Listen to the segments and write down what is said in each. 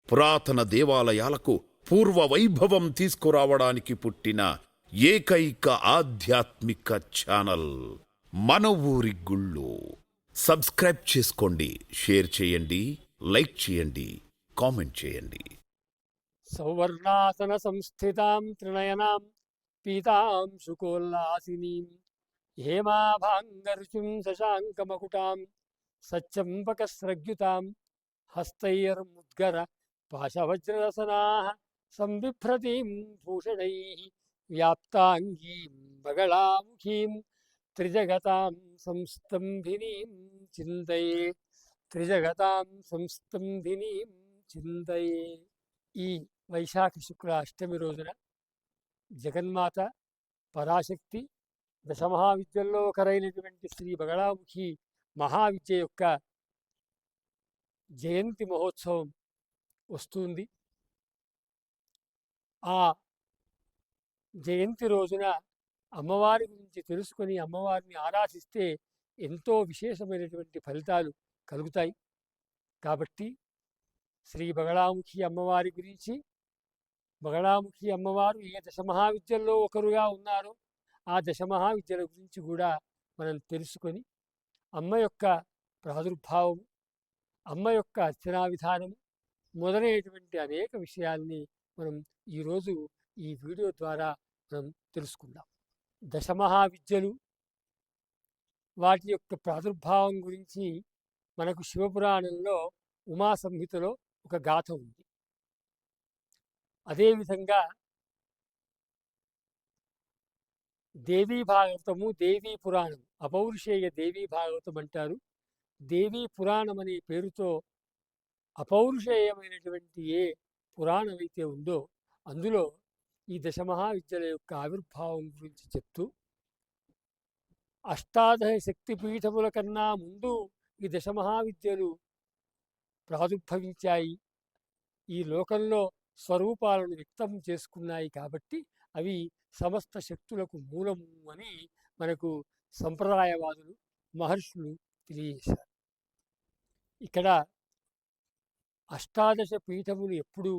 పురాతన దేవాలయాలకు పూర్వ వైభవం తీసుకురావడానికి పుట్టిన ఏకైక ఆధ్యాత్మిక ఛానల్ మన ఊరి గుళ్ళు. సబ్స్క్రైబ్ చేసుకోండి, షేర్ చేయండి, లైక్ చేయండి, కామెంట్ చేయండి. సౌవర్ణాసన సంస్థితాం త్రినయనాం పీతాం శుకోల్లాసినీం హేమాభాంగర్చుం శశాంకమకుటాం సచ్చంబకస్రగ్యుతాం హస్తైర్ముద్గర పాశవజ్రరసనాః సంబిభ్రతీం భూషణైః వ్యాప్తాంగీం బగళాముఖీం త్రిజగతాం సంస్తంభినీం చింతయే త్రిజగతాం సంస్తంభినీం చింతయే. ఈ వైశాఖ శుక్ల అష్టమి రోజున జగన్మాత పరాశక్తి దశమహావిద్యల్లో ఒకరైనటువంటి శ్రీ బగళాముఖి మహావిద్య యొక్క జయంతి మహోత్సవం వస్తుంది. ఆ జయంతి రోజున అమ్మవారి గురించి తెలుసుకొని అమ్మవారిని ఆరాధిస్తే ఎంతో విశేషమైనటువంటి ఫలితాలు కలుగుతాయి. కాబట్టి శ్రీ బగళాముఖి అమ్మవారి గురించి, బగళాముఖి అమ్మవారు ఏ దశమహావిద్యల్లో ఒకరుగా ఉన్నారో ఆ దశమహావిద్యల గురించి కూడా మనం తెలుసుకొని అమ్మ యొక్క ప్రాదుర్భావము, అమ్మ యొక్క అర్చనా విధానము మొదలైనటువంటి అనేక విషయాల్ని మనం ఈరోజు ఈ వీడియో ద్వారా మనం తెలుసుకుందాం. దశమహావిద్యలు, వాటి యొక్క ప్రాదుర్భావం గురించి మనకు శివపురాణంలో ఉమా సంహితలో ఒక గాథ ఉంది. అదేవిధంగా దేవీ భాగవతము, దేవీ పురాణం, అపౌరుషేయ దేవీ భాగవతం అంటారు. దేవీ పురాణం అనే పేరుతో అపౌరుషేయమైనటువంటి ఏ పురాణం అయితే ఉందో అందులో ఈ దశమహావిద్యల యొక్క ఆవిర్భావం గురించి చెప్తూ, అష్టాదశ శక్తిపీఠముల కన్నా ముందు ఈ దశమహావిద్యలు ప్రాదుర్భవించాయి, ఈ లోకంలో స్వరూపాలను వ్యక్తం చేసుకున్నాయి, కాబట్టి అవి సమస్త శక్తులకు మూలము అని మనకు సంప్రదాయవాదులు, మహర్షులు తెలియజేశారు. ఇక్కడ అష్టాదశ పీఠములు ఎప్పుడు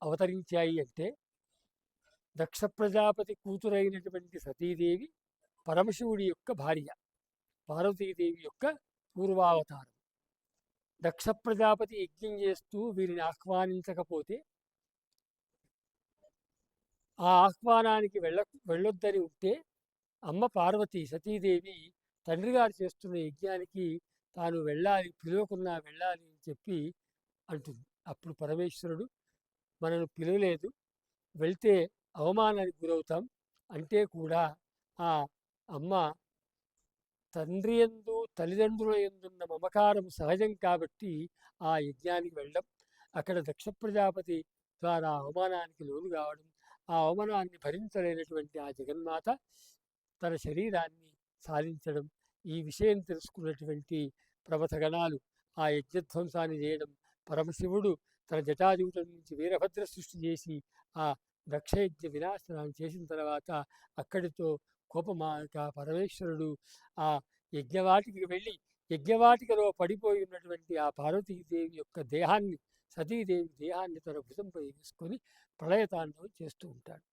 అవతరించాయి అంటే, దక్ష ప్రజాపతి కూతురైనటువంటి సతీదేవి పరమశివుడి యొక్క భార్య, పార్వతీదేవి యొక్క పూర్వావతారం. దక్ష ప్రజాపతి యజ్ఞం చేస్తూ వీరిని ఆహ్వానించకపోతే, ఆ ఆహ్వానానికి వెళ్ళొద్దని ఉంటే అమ్మ పార్వతి సతీదేవి తండ్రి గారు చేస్తున్న యజ్ఞానికి తాను వెళ్ళాలి, పిలువకున్నా వెళ్ళాలి అని చెప్పి అంటుంది. అప్పుడు పరమేశ్వరుడు మనను పిలవలేదు, వెళ్తే అవమానానికి గురవుతాం అంటే కూడా ఆ అమ్మ తండ్రి యందు తల్లిదండ్రుల యందున్న మమకారం సహజం కాబట్టి ఆ యజ్ఞానికి వెళ్ళడం, అక్కడ దక్ష ప్రజాపతి ద్వారా అవమానానికి లోను కావడం, ఆ అవమానాన్ని భరించలేనటువంటి ఆ జగన్మాత తన శరీరాన్ని సాధించడం, ఈ విషయం తెలుసుకున్నటువంటి ప్రమథగణాలు ఆ యజ్ఞధ్వంసాన్ని చేయడం, పరమశివుడు తన జటాజూటం నుంచి వీరభద్ర సృష్టి చేసి ఆ దక్షయజ్ఞ వినాశనాన్ని చేసిన తర్వాత అక్కడితో కోపమాక పరమేశ్వరుడు ఆ యజ్ఞవాటికి వెళ్ళి యజ్ఞవాటికలో పడిపోయి ఉన్నటువంటి ఆ పార్వతీదేవి యొక్క దేహాన్ని, సతీదేవి దేహాన్ని తన భుజంపై వేసుకొని ప్రళయతాండవం చేస్తూ ఉంటాడు.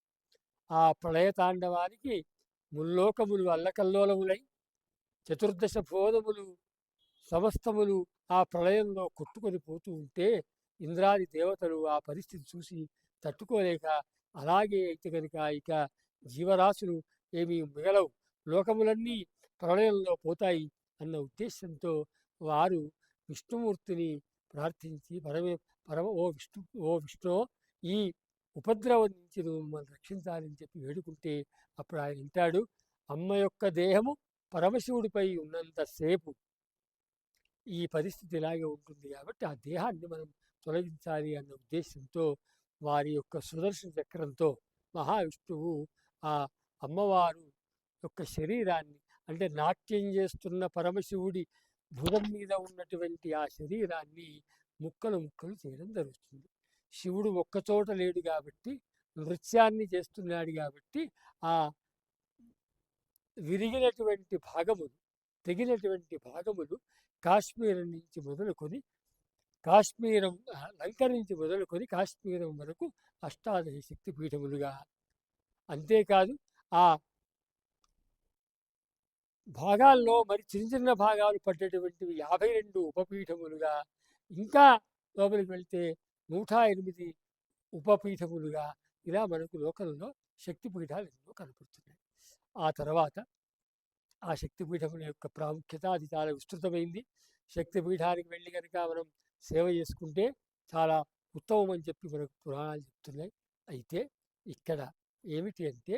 ఆ ప్రళయతాండవానికి ముల్లోకములు అల్లకల్లోలములై చతుర్దశ భోధములు సమస్తములు ఆ ప్రళయంలో కొట్టుకొని పోతూ ఉంటే ఇంద్రాది దేవతలు ఆ పరిస్థితి చూసి తట్టుకోలేక, అలాగే అయితే కనుక ఇక జీవరాశులు ఏమీ మిగలవు, లోకములన్నీ ప్రళయంలో పోతాయి అన్న ఉద్దేశంతో వారు విష్ణుమూర్తిని ప్రార్థించి ఓ విష్ణు, ఈ ఉపద్రవం నుంచి నువ్వు మమ్మల్ని రక్షించాలని చెప్పి వేడుకుంటే అప్పుడు ఆయన వింటాడు, అమ్మ యొక్క దేహము పరమశివుడిపై ఉన్నంతసేపు ఈ పరిస్థితి ఇలాగే ఉంటుంది కాబట్టి ఆ దేహాన్ని మనం తొలగించాలి అన్న ఉద్దేశంతో వారి యొక్క సుదర్శన చక్రంతో మహావిష్ణువు ఆ అమ్మవారు యొక్క శరీరాన్ని, అంటే నాట్యం చేస్తున్న పరమశివుడి భుజం మీద ఉన్నటువంటి ఆ శరీరాన్ని ముక్కలు ముక్కలు చేయడం జరుగుతుంది. శివుడు ఒక్కచోట లేడు కాబట్టి, నృత్యాన్ని చేస్తున్నాడు కాబట్టి ఆ విరిగినటువంటి భాగములు, తెగినటువంటి భాగములు కాశ్మీరం నుంచి మొదలుకొని కాశ్మీరం లంక నుంచి మొదలుకొని కాశ్మీరం వరకు అష్టాదశ శక్తి పీఠములుగా, అంతేకాదు ఆ భాగాల్లో మరి చిన్న చిన్న భాగాలు పడ్డటువంటివి 52 ఉపపీఠములుగా, ఇంకా లోపలికి వెళ్తే 108 ఉపపీఠములుగా, ఇలా మనకు లోకంలో శక్తిపీఠాలు ఎన్నో కనపడుతున్నాయి. ఆ తర్వాత ఆ శక్తిపీఠముల యొక్క ప్రాముఖ్యత అది చాలా విస్తృతమైంది. శక్తిపీఠానికి వెళ్ళి కనుక మనం సేవ చేసుకుంటే చాలా ఉత్తమం అని చెప్పి మనకు పురాణాలు చెప్తున్నాయి. అయితే ఇక్కడ ఏమిటి అంటే,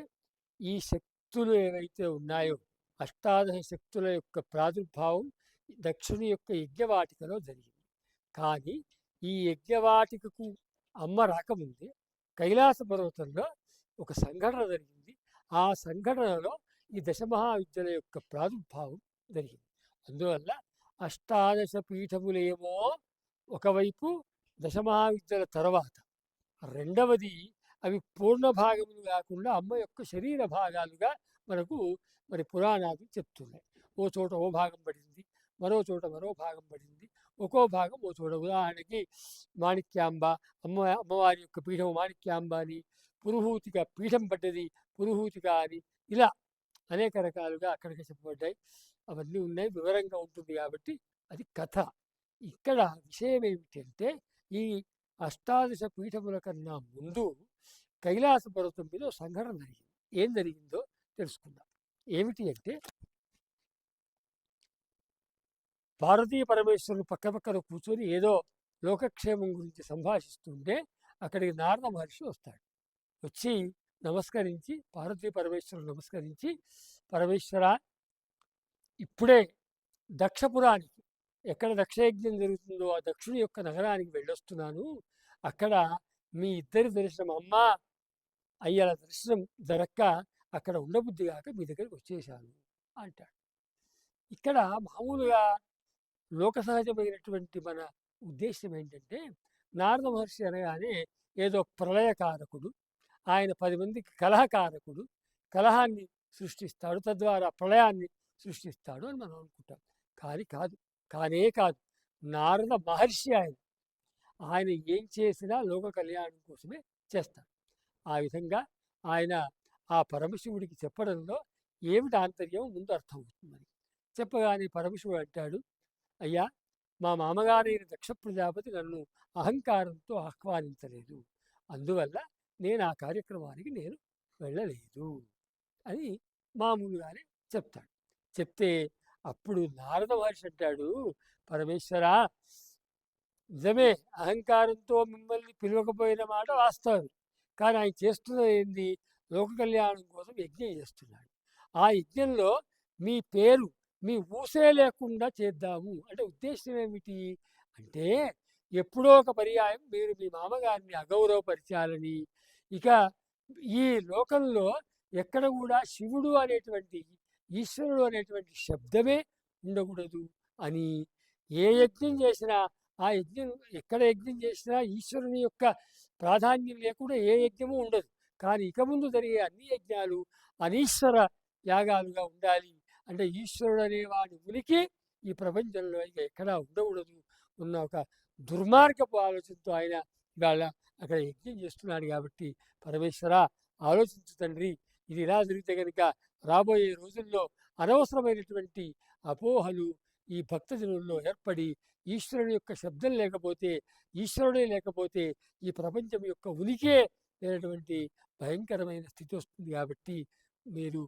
ఈ శక్తులు ఏవైతే ఉన్నాయో అష్టాదశ శక్తుల యొక్క ప్రాదుర్భావం దక్షుని యొక్క యజ్ఞవాటికలో జరిగింది. కానీ ఈ యజ్ఞవాటికకు అమ్మ రాకముందే కైలాస పర్వతంలో ఒక సంఘటన జరిగింది. ఆ సంఘటనలో ఈ దశమహావిద్యల యొక్క ప్రాదుర్భావం జరిగింది. అందువల్ల అష్టాదశ పీఠములేమో ఒకవైపు దశమహావిద్యల తర్వాత, రెండవది అవి పూర్ణ భాగములు కాకుండా అమ్మ యొక్క శరీర భాగాలుగా మనకు మరి పురాణాలు చెప్తున్నాయి. ఓ చోట ఓ భాగం పడింది, మరో చోట మరో భాగం పడింది, ఒక్కో భాగం ఓ చోట. ఉదాహరణకి మాణిక్యాంబ, అమ్మవారి యొక్క పీఠం మాణిక్యాంబ అని, పురుహూతిక పీఠం పడ్డది పురుహూతిక అని, ఇలా అనేక రకాలుగా అక్కడికి చెప్పబడ్డాయి. అవన్నీ ఉన్నాయి, వివరంగా ఉంటుంది కాబట్టి అది కథ. ఇక్కడ విషయం ఏమిటంటే, ఈ అష్టాదశ పీఠముల కన్నా ముందు కైలాస పర్వతం మీద సంఘటన జరిగింది. ఏం జరిగిందో తెలుసుకుందాం. ఏమిటి అంటే, పార్వతీ పరమేశ్వరులు పక్క పక్కన కూర్చొని ఏదో లోకక్షేమం గురించి సంభాషిస్తుంటే అక్కడికి నారద మహర్షి వస్తాడు. వచ్చి నమస్కరించి, పార్వతీ పరమేశ్వరులు నమస్కరించి, పరమేశ్వర, ఇప్పుడే దక్షపురానికి, ఎక్కడ దక్షయజ్ఞం జరుగుతుందో ఆ దక్షుని యొక్క నగరానికి వెళ్ళొస్తున్నాను. అక్కడ మీ ఇద్దరి దర్శనం, అమ్మ అయ్యల దర్శనం జరక్క అక్కడ ఉండబుద్ధి కాక మీ దగ్గరికి వచ్చేసాను అంటాడు. ఇక్కడ మామూలుగా లోక సహజమైనటువంటి మన ఉద్దేశం ఏంటంటే, నారద మహర్షి అనగానే ఏదో ప్రళయకారకుడు, ఆయన 10 మందికి కలహకారకుడు, కలహాన్ని సృష్టిస్తాడు, తద్వారా ప్రళయాన్ని సృష్టిస్తాడు అని మనం అనుకుంటాం. కానీ కాదు, కానే కాదు. నారద మహర్షి ఆయన ఏం చేసినా లోక కళ్యాణం కోసమే చేస్తాడు. ఆ విధంగా ఆయన ఆ పరమశివుడికి చెప్పడంలో ఏమిటి ఆంతర్యం ముందు అర్థమవుతుంది. చెప్పగానే పరమశివుడు అంటాడు, అయ్యా, మా మామగారైన దక్ష ప్రజాపతి నన్ను అహంకారంతో ఆహ్వానించలేదు, అందువల్ల నేను ఆ కార్యక్రమానికి నేను వెళ్ళలేదు అని మామూలుగానే చెప్తాడు. చెప్తే అప్పుడు నారద మహర్షి అంటాడు, పరమేశ్వర, నిజమే, అహంకారంతో మిమ్మల్ని పిలవకపోయిన మాట వాస్తవం. కానీ ఆయన చేస్తున్నది ఏంది? లోక కళ్యాణం కోసం యజ్ఞం చేస్తున్నాడు. ఆ యజ్ఞంలో మీ పేరు, మీ ఊసే లేకుండా చేద్దాము అంటే ఉద్దేశం ఏమిటి అంటే, ఎప్పుడో ఒక పర్యాయం మీరు మీ మామగారిని అగౌరవపరిచాలని, ఇక ఈ లోకంలో ఎక్కడ కూడా శివుడు అనేటువంటి, ఈశ్వరుడు అనేటువంటి శబ్దమే ఉండకూడదు అని, ఏ యజ్ఞం చేసినా ఆ యజ్ఞం, ఎక్కడ యజ్ఞం చేసినా ఈశ్వరుని యొక్క ప్రాధాన్యం లేకుండా ఏ యజ్ఞము ఉండదు. కానీ ఇక ముందు జరిగే అన్ని యజ్ఞాలు అనీశ్వర యాగాలుగా ఉండాలి. అంటే ఈశ్వరుడు అనేవాడి ఉనికి ఈ ప్రపంచంలో ఇక ఎక్కడా ఉండకూడదు ఉన్న ఒక దుర్మార్గపు ఆలోచనతో ఆయన ఇవాళ అక్కడ యజ్ఞం చేస్తున్నాడు. కాబట్టి పరమేశ్వర, ఆలోచించు తండ్రి, ఇది ఇలా జరిగితే కనుక రాబోయే రోజుల్లో అనవసరమైనటువంటి అపోహలు ఈ భక్తజనుల్లో ఏర్పడి, ఈశ్వరుని యొక్క శబ్దం లేకపోతే, ఈశ్వరుడే లేకపోతే ఈ ప్రపంచం యొక్క ఉనికే లేనటువంటి భయంకరమైన స్థితి వస్తుంది. కాబట్టి మీరు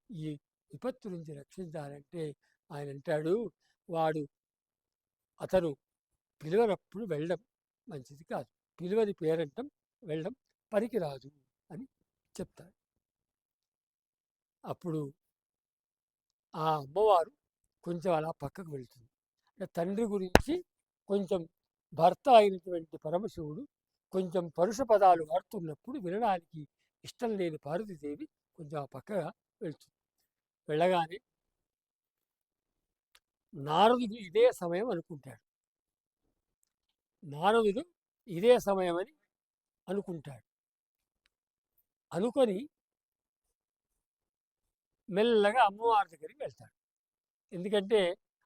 ఈ విపత్తు నుంచి రక్షించాలంటే, ఆయన అంటాడు, అతను పిలువనప్పుడు వెళ్ళడం మంచిది కాదు, పిలువని పేరంటం వెళ్ళడం పనికిరాదు అని చెప్తాడు. అప్పుడు ఆ అమ్మవారు కొంచెం అలా పక్కకు వెళ్తుంది. అంటే తండ్రి గురించి కొంచెం భర్త అయినటువంటి పరమశివుడు కొంచెం పరుష పదాలు వాడుతున్నప్పుడు వినడానికి ఇష్టం లేని పార్వతీదేవి కొంచెం ఆ పక్కగా వెళ్తుంది. వెళ్ళగానే నారదుడు ఇదే సమయం అనుకుంటాడు. నారదుడు ఇదే సమయం అని అనుకుంటాడు. అనుకొని మెల్లగా అమ్మవారి దగ్గరికి వెళ్తాడు. ఎందుకంటే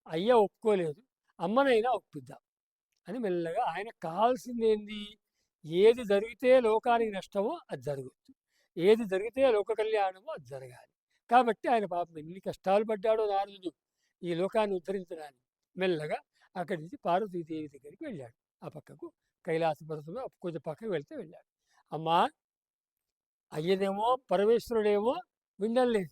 అయ్య ఒప్పుకోలేదు, అమ్మనైనా ఒప్పిద్దాం అని మెల్లగా ఆయనకు కావాల్సిందేంది? ఏది జరిగితే లోకానికి నష్టమో అది జరగొచ్చు. ఏది జరిగితే లోక కళ్యాణమో అది జరగాలి. కాబట్టి ఆయన పాపం ఎన్ని కష్టాలు పడ్డాడో నారదుడు ఈ లోకాన్ని ఉద్ధరించడానికి. మెల్లగా అక్కడి నుంచి పార్వతీదేవి దగ్గరికి వెళ్ళాడు. ఆ పక్కకు కైలాస పర్వతమే కొంచెం పక్కకు వెళ్తే వెళ్ళాడు. అమ్మా, అయ్యనేమో పరమేశ్వరుడేమో వినడం లేదు.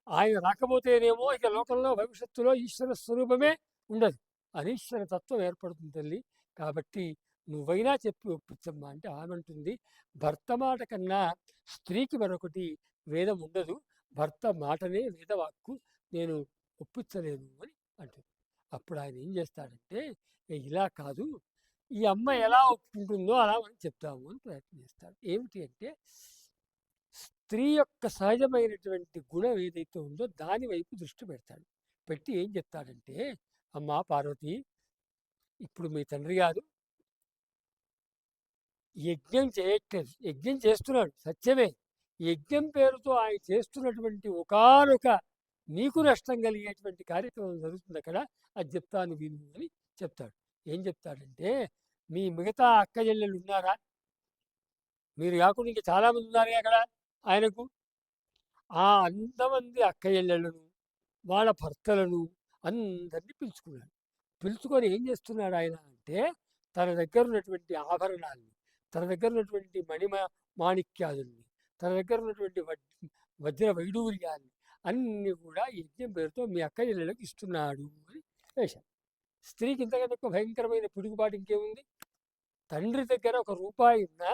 ఆయన రాకపోతేనేమో ఇక లోకంలో భవిష్యత్తులో ఈశ్వర స్వరూపమే ఉండదు. అనీశ్వర తత్వం ఏర్పడుతుంది తల్లి. కాబట్టి నువ్వైనా చెప్పి ఒప్పించమ్మా అంటే ఆమె అంటుంది, భర్త మాట కన్నా స్త్రీకి మరొకటి వేదం ఉండదు. భర్త మాటనే వేదవాక్కు. నేను ఒప్పించలేను అని అంటుంది. అప్పుడు ఆయన ఏం చేస్తాడంటే, ఇలా కాదు, ఈ అమ్మ ఎలా ఒప్పుకుంటుందో అలా మనం చెప్తాము అని ప్రయత్నం చేస్తాడు. ఏమిటి అంటే, స్త్రీ యొక్క సహజమైనటువంటి గుణం ఏదైతే ఉందో దాని వైపు దృష్టి పెడతాడు. పెట్టి ఏం చెప్తాడంటే, అమ్మా పార్వతి, ఇప్పుడు మీ తండ్రి గారు యజ్ఞం చేయట్లేదు, యజ్ఞం చేస్తున్నాడు సత్యమే. యజ్ఞం పేరుతో ఆయన చేస్తున్నటువంటి ఒకానొక నీకు నష్టం కలిగేటువంటి కార్యక్రమం జరుగుతుంది అక్కడ, అది చెప్తాను విను అని చెప్తాడు. ఏం చెప్తాడంటే, మీ మిగతా అక్క చెల్లెలు ఉన్నారా? మీరు కాకుండా ఇంకా చాలామంది ఉన్నారు అక్కడ ఆయనకు. ఆ అంతమంది అక్క చెల్లెళ్ళను, వాళ్ళ భర్తలను అందరినీ పిలుచుకున్నాడు. పిలుచుకొని ఏం చేస్తున్నాడు ఆయన అంటే, తన దగ్గర ఉన్నటువంటి ఆభరణాలని, తన దగ్గర ఉన్నటువంటి మాణిక్యాదుల్ని, తన దగ్గర ఉన్నటువంటి వజ్ర వైడూర్యాన్ని అన్నీ కూడా యజ్ఞం పేరుతో మీ అక్క చెల్లెళ్ళకి ఇస్తున్నాడు అని వేశాడు. స్త్రీకి ఇంతకన్నా ఎక్కువ భయంకరమైన పిడుగుబాటు ఇంకేముంది? తండ్రి దగ్గర ఒక రూపాయి ఉన్నా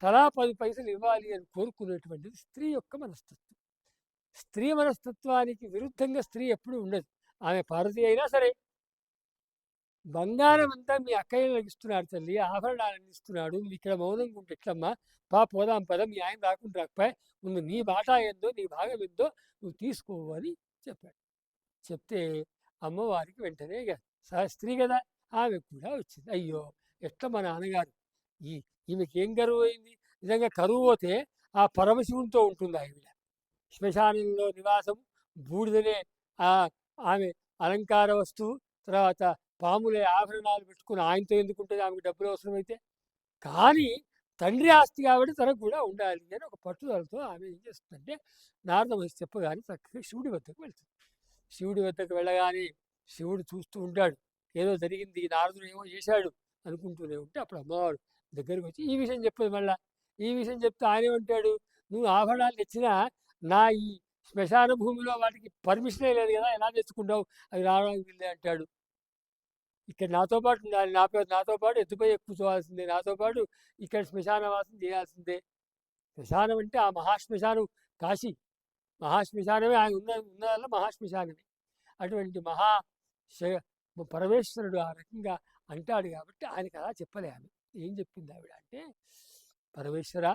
తలా 10 పైసలు ఇవ్వాలి అని కోరుకునేటువంటిది స్త్రీ యొక్క మనస్తత్వం. స్త్రీ మనస్తత్వానికి విరుద్ధంగా స్త్రీ ఎప్పుడూ ఉండదు. ఆమె పార్వతి అయినా సరే, బంగారం అంతా మీ అక్కయ్యలకు ఇస్తున్నాడు తల్లి, ఆభరణాలను ఇస్తున్నాడు, నువ్వు ఇక్కడ మౌనంగా ఉంటే ఎట్లమ్మా? పోదాం పద, మీ ఆయన రాకుండా రాకపోయి, ముందు నీ బాటా ఏందో, నీ భాగం ఏందో నువ్వు తీసుకో అని చెప్పాడు. చెప్తే అమ్మవారికి వెంటనే స్త్రీ కదా, ఆమె కూడా వచ్చింది. అయ్యో, ఎట్లా మా నాన్నగారు, ఈమెకి ఏం కరువు అయింది? నిజంగా కరువు పోతే ఆ పరమశివునితో ఉంటుంది ఆవిడ. శ్మశానంలో నివాసం, బూడిదనే ఆమె అలంకార వస్తువు, తర్వాత పాములే ఆభరణాలు పెట్టుకుని ఆయనతో ఎందుకుంటుంది? ఆమెకు డబ్బులు అవసరమైతే. కానీ తండ్రి ఆస్తి కాబట్టి తనకు కూడా ఉండాలి అని ఒక పట్టుదలతో ఆమె ఏం చేస్తుందంటే, నారద మహర్షి చెప్పగానే చక్కగా శివుడి వద్దకు వెళ్తుంది. శివుడి వద్దకు వెళ్ళగానే శివుడు చూస్తూ ఉంటాడు. ఏదో జరిగింది, నారదుడు ఏమో చేశాడు అనుకుంటూనే ఉంటే, అప్పుడు అమ్మవారు దగ్గరకు వచ్చి ఈ విషయం చెప్పదు. మళ్ళా ఈ విషయం చెప్తే ఆయన ఏమంటాడు, నువ్వు ఆభరణాలు తెచ్చినా నా ఈ శ్మశాన భూమిలో వాటికి పర్మిషనే లేదు కదా, ఎలా తెచ్చుకుంటావు? అవి రావడానికి వీళ్ళే అంటాడు. ఇక్కడ నాతో పాటు ఉండాలి, నాతో పాటు ఎత్తుపై ఎక్కుకోవాల్సిందే, నాతో పాటు ఇక్కడ శ్మశానవాసం చేయాల్సిందే. శ్మశానం అంటే ఆ మహాశ్మశానం కాశీ, మహాశ్మశానమే ఆయన ఉన్నదల్లా మహాశ్మశానమే. అటువంటి పరమేశ్వరుడు ఆ రకంగా అంటాడు కాబట్టి ఆయనకు అలా చెప్పలే. ఆమె ఏం చెప్పింది ఆవిడ అంటే, పరమేశ్వర,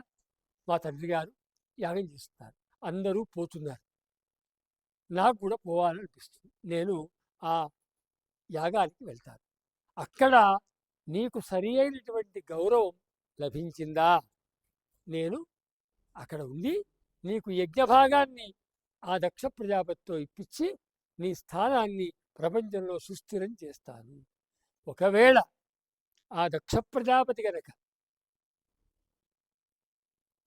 మా తండ్రి గారు యాగం చేస్తున్నారు, అందరూ పోతున్నారు, నాకు కూడా పోవాలనిపిస్తుంది, నేను ఆ యాగానికి వెళ్తాను. అక్కడ నీకు సరి అయినటువంటి గౌరవం లభించిందా? నేను అక్కడ ఉండి నీకు యజ్ఞభాగాన్ని ఆ దక్ష ప్రజాపతితో ఇప్పించి నీ స్థానాన్ని ప్రపంచంలో సుస్థిరం చేస్తాను. ఒకవేళ ఆ దక్ష ప్రజాపతి గనక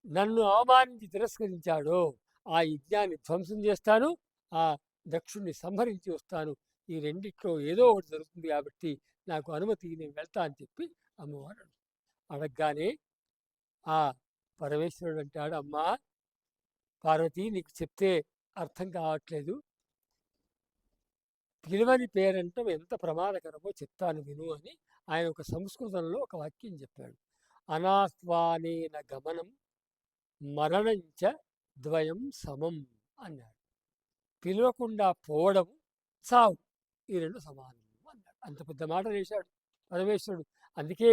నన్ను అవమానించి తిరస్కరించాడో, ఆ యజ్ఞాన్ని ధ్వంసం చేస్తాను, ఆ దక్షుణ్ణి సంహరించి వస్తాను. ఈ రెండిట్లో ఏదో ఒకటి జరుగుతుంది కాబట్టి నాకు అనుమతి, నేను వెళ్తా అని చెప్పి అమ్మవారు అడగగానే ఆ పరమేశ్వరుడు అంటాడు, అమ్మా పార్వతి, నీకు చెప్తే అర్థం కావట్లేదు, పిలువని పేరంటం ఎంత ప్రమాదకరమో చెప్తాను విను అని ఆయన ఒక సంస్కృతంలో ఒక వాక్యం చెప్పాడు. అనాహ్వానేన గమనం మరణంచ ద్వయం సమం అన్నాడు. పిలవకుండా పోవడం, చావు, ఈ రెండు సమానం అన్నాడు. అంత పెద్ద మాట వేశాడు పరమేశ్వరుడు. అందుకే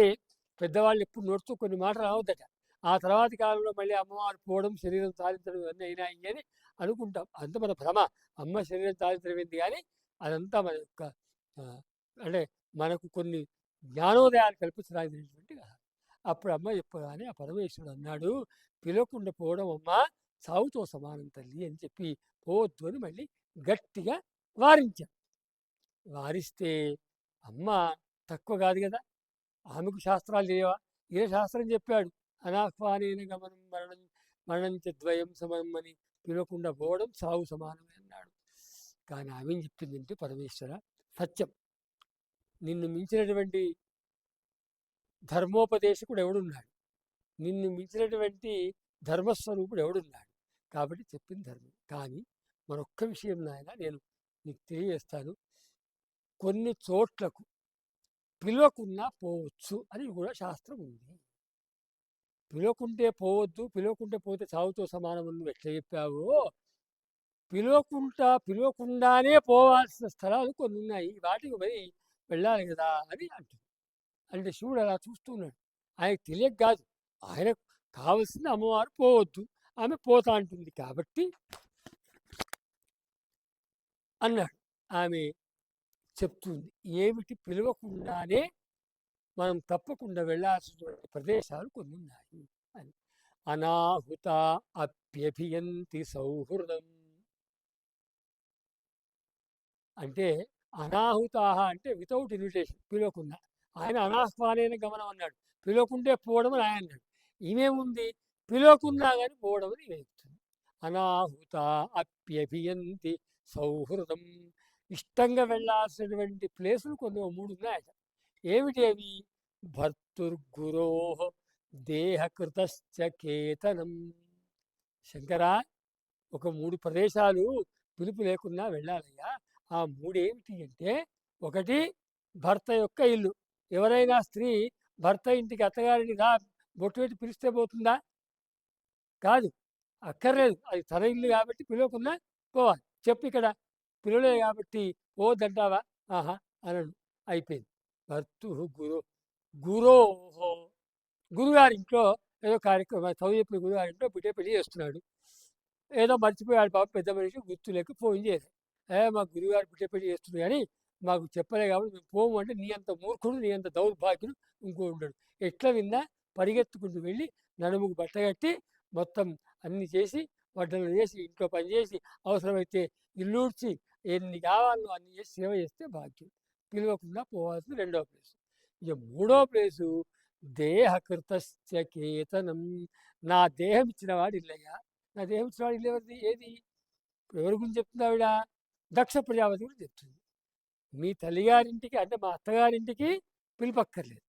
పెద్దవాళ్ళు ఎప్పుడు నోడుతూ కొన్ని మాటలు రావద్దట. ఆ తర్వాతి కాలంలో మళ్ళీ అమ్మవారు పోవడం, శరీరం తాలించడం ఇవన్నీ అయినాయి అని అనుకుంటాం. అంత మన భ్రమ. అమ్మ శరీరం తాలించడం కానీ అదంతా మన యొక్క అంటే మనకు కొన్ని జ్ఞానోదయాలు కల్పించడానికి కదా. అప్పుడు అమ్మ చెప్పగానే ఆ పరమేశ్వరుడు అన్నాడు, పిలవకుండా పోవడం అమ్మ సావుతో సమానం తల్లి అని చెప్పి పోవద్దు అని మళ్ళీ గట్టిగా వారించాడు. వారిస్తే అమ్మ తక్కువ కాదు కదా. ఆమెకు శాస్త్రాలు తెలియవా? ఏ శాస్త్రం చెప్పాడు? అనాహ్వానేన గమనం మరణం మరణంచ ద్వయం సమం అని పిలవకుండా పోవడం సావు సమానమే అన్నాడు. కానీ ఆమె ఏం చెప్పిందంటే, పరమేశ్వర సత్యం, నిన్ను మించినటువంటి ధర్మోపదేశకుడు ఎవడున్నాడు? నిన్ను మించినటువంటి ధర్మస్వరూపుడు ఎవడున్నాడు? కాబట్టి చెప్పింది ధర్మం. కానీ మరొక్క విషయం నాయన నేను నీకు తెలియజేస్తాను. కొన్ని చోట్లకు పిలవకున్నా పోవచ్చు అని కూడా శాస్త్రం ఉంది. పిలవకుంటే పోవద్దు, పిలవకుంటే పోతే చావుతో సమానం అని నువ్వు ఎట్లా చెప్పావో, పిలవకుండానే పోవాల్సిన స్థలాలు కొన్ని ఉన్నాయి, వాటికి మరి వెళ్ళాలి కదా అని అంటుంది. అంటే శివుడు అలా చూస్తున్నాడు. ఆయనకు తెలియక కాదు, ఆయనకు కావలసిన అమ్మవారు పోవద్దు, ఆమె పోతా అంటుంది కాబట్టి అన్నాడు. ఆమె చెప్తుంది ఏమిటి, పిలవకుండానే మనం తప్పకుండా వెళ్ళాల్సిన ప్రదేశాలు కొన్ని ఉన్నాయి అని. అనాహుత అప్యభియంతి సౌహృదం అంటే, అనాహుత అంటే వితౌట్ ఇన్విటేషన్, పిలవకుండా. ఆయన అనాహ్వానైన గమనం అన్నాడు, పిలవకుంటే పోవడం అని ఆయన అన్నాడు. ఈమెముంది, పిలవకున్నా కానీ పోవడం అని ఈమె చెప్తుంది. అనాహుత అప్యభియంతి సౌహృదం, ఇష్టంగా వెళ్ళాల్సినటువంటి ప్లేసులు కొన్ని 3 ఉన్నాయట. ఏమిటి అవి? భర్తుర్గురో దేహకృతశ్చ కేతనం. శంకరా, ఒక 3 ప్రదేశాలు పిలుపు లేకున్నా వెళ్ళాలయ్యా. ఆ 3 ఏమిటి అంటే, ఒకటి భర్త యొక్క ఇల్లు. ఎవరైనా స్త్రీ భర్త ఇంటికి అత్తగారిని రా బొట్టు పెట్టి పిలిస్తే పోతుందా? కాదు, అక్కర్లేదు. అది తన ఇల్లు కాబట్టి పిలవకున్నా పోవాలి. చెప్పు, ఇక్కడ పిలవలేదు కాబట్టి పోవద్దంటావా? ఆహా అనను, అయిపోయింది. భర్తు గురోహో, గురుగారింట్లో ఏదో కార్యక్రమం, చదువు చెప్పిన గురుగారింట్లో బిడ్డ పెళ్లి చేస్తున్నాడు. ఏదో మర్చిపోయాడు పాప, పెద్ద మనిషి గుర్తు లేక ఫోన్ చేశాడు. మా గురుగారు బిడ్డ పెళ్లి చేస్తున్నాడు కానీ మాకు చెప్పలే కాబట్టి మేము పోము అంటే, నీ అంత మూర్ఖుడు, నీ అంత దౌర్భాగ్యుడు ఇంకో ఉండడు. ఎట్లా విన్నా పరిగెత్తుకుంటూ వెళ్ళి నడుముకు బట్టగట్టి మొత్తం అన్ని చేసి, వడ్డలు చేసి, ఇంట్లో పని చేసి, అవసరమైతే ఇల్లూడ్చి, ఎన్ని కావాలో అన్ని చేసి సేవ చేస్తే భాగ్యం. పిలవకుండా పోవాల్సిన 2వ ప్లేసు. ఇక 3వ ప్లేసు దేహకృతశ్చ కేతనం. నా దేహం ఇచ్చిన వాడు ఇల్లయ్యా. నా దేహం ఇచ్చిన వాడు ఇల్లు ఎవరిది? ఏది? ఎవరి గురించి చెప్తుంది ఆవిడ? దక్ష ప్రజాపతి గురించి చెప్తుంది. మీ తల్లిగారింటికి అంటే మా అత్తగారింటికి పిలుపక్కర్లేదు,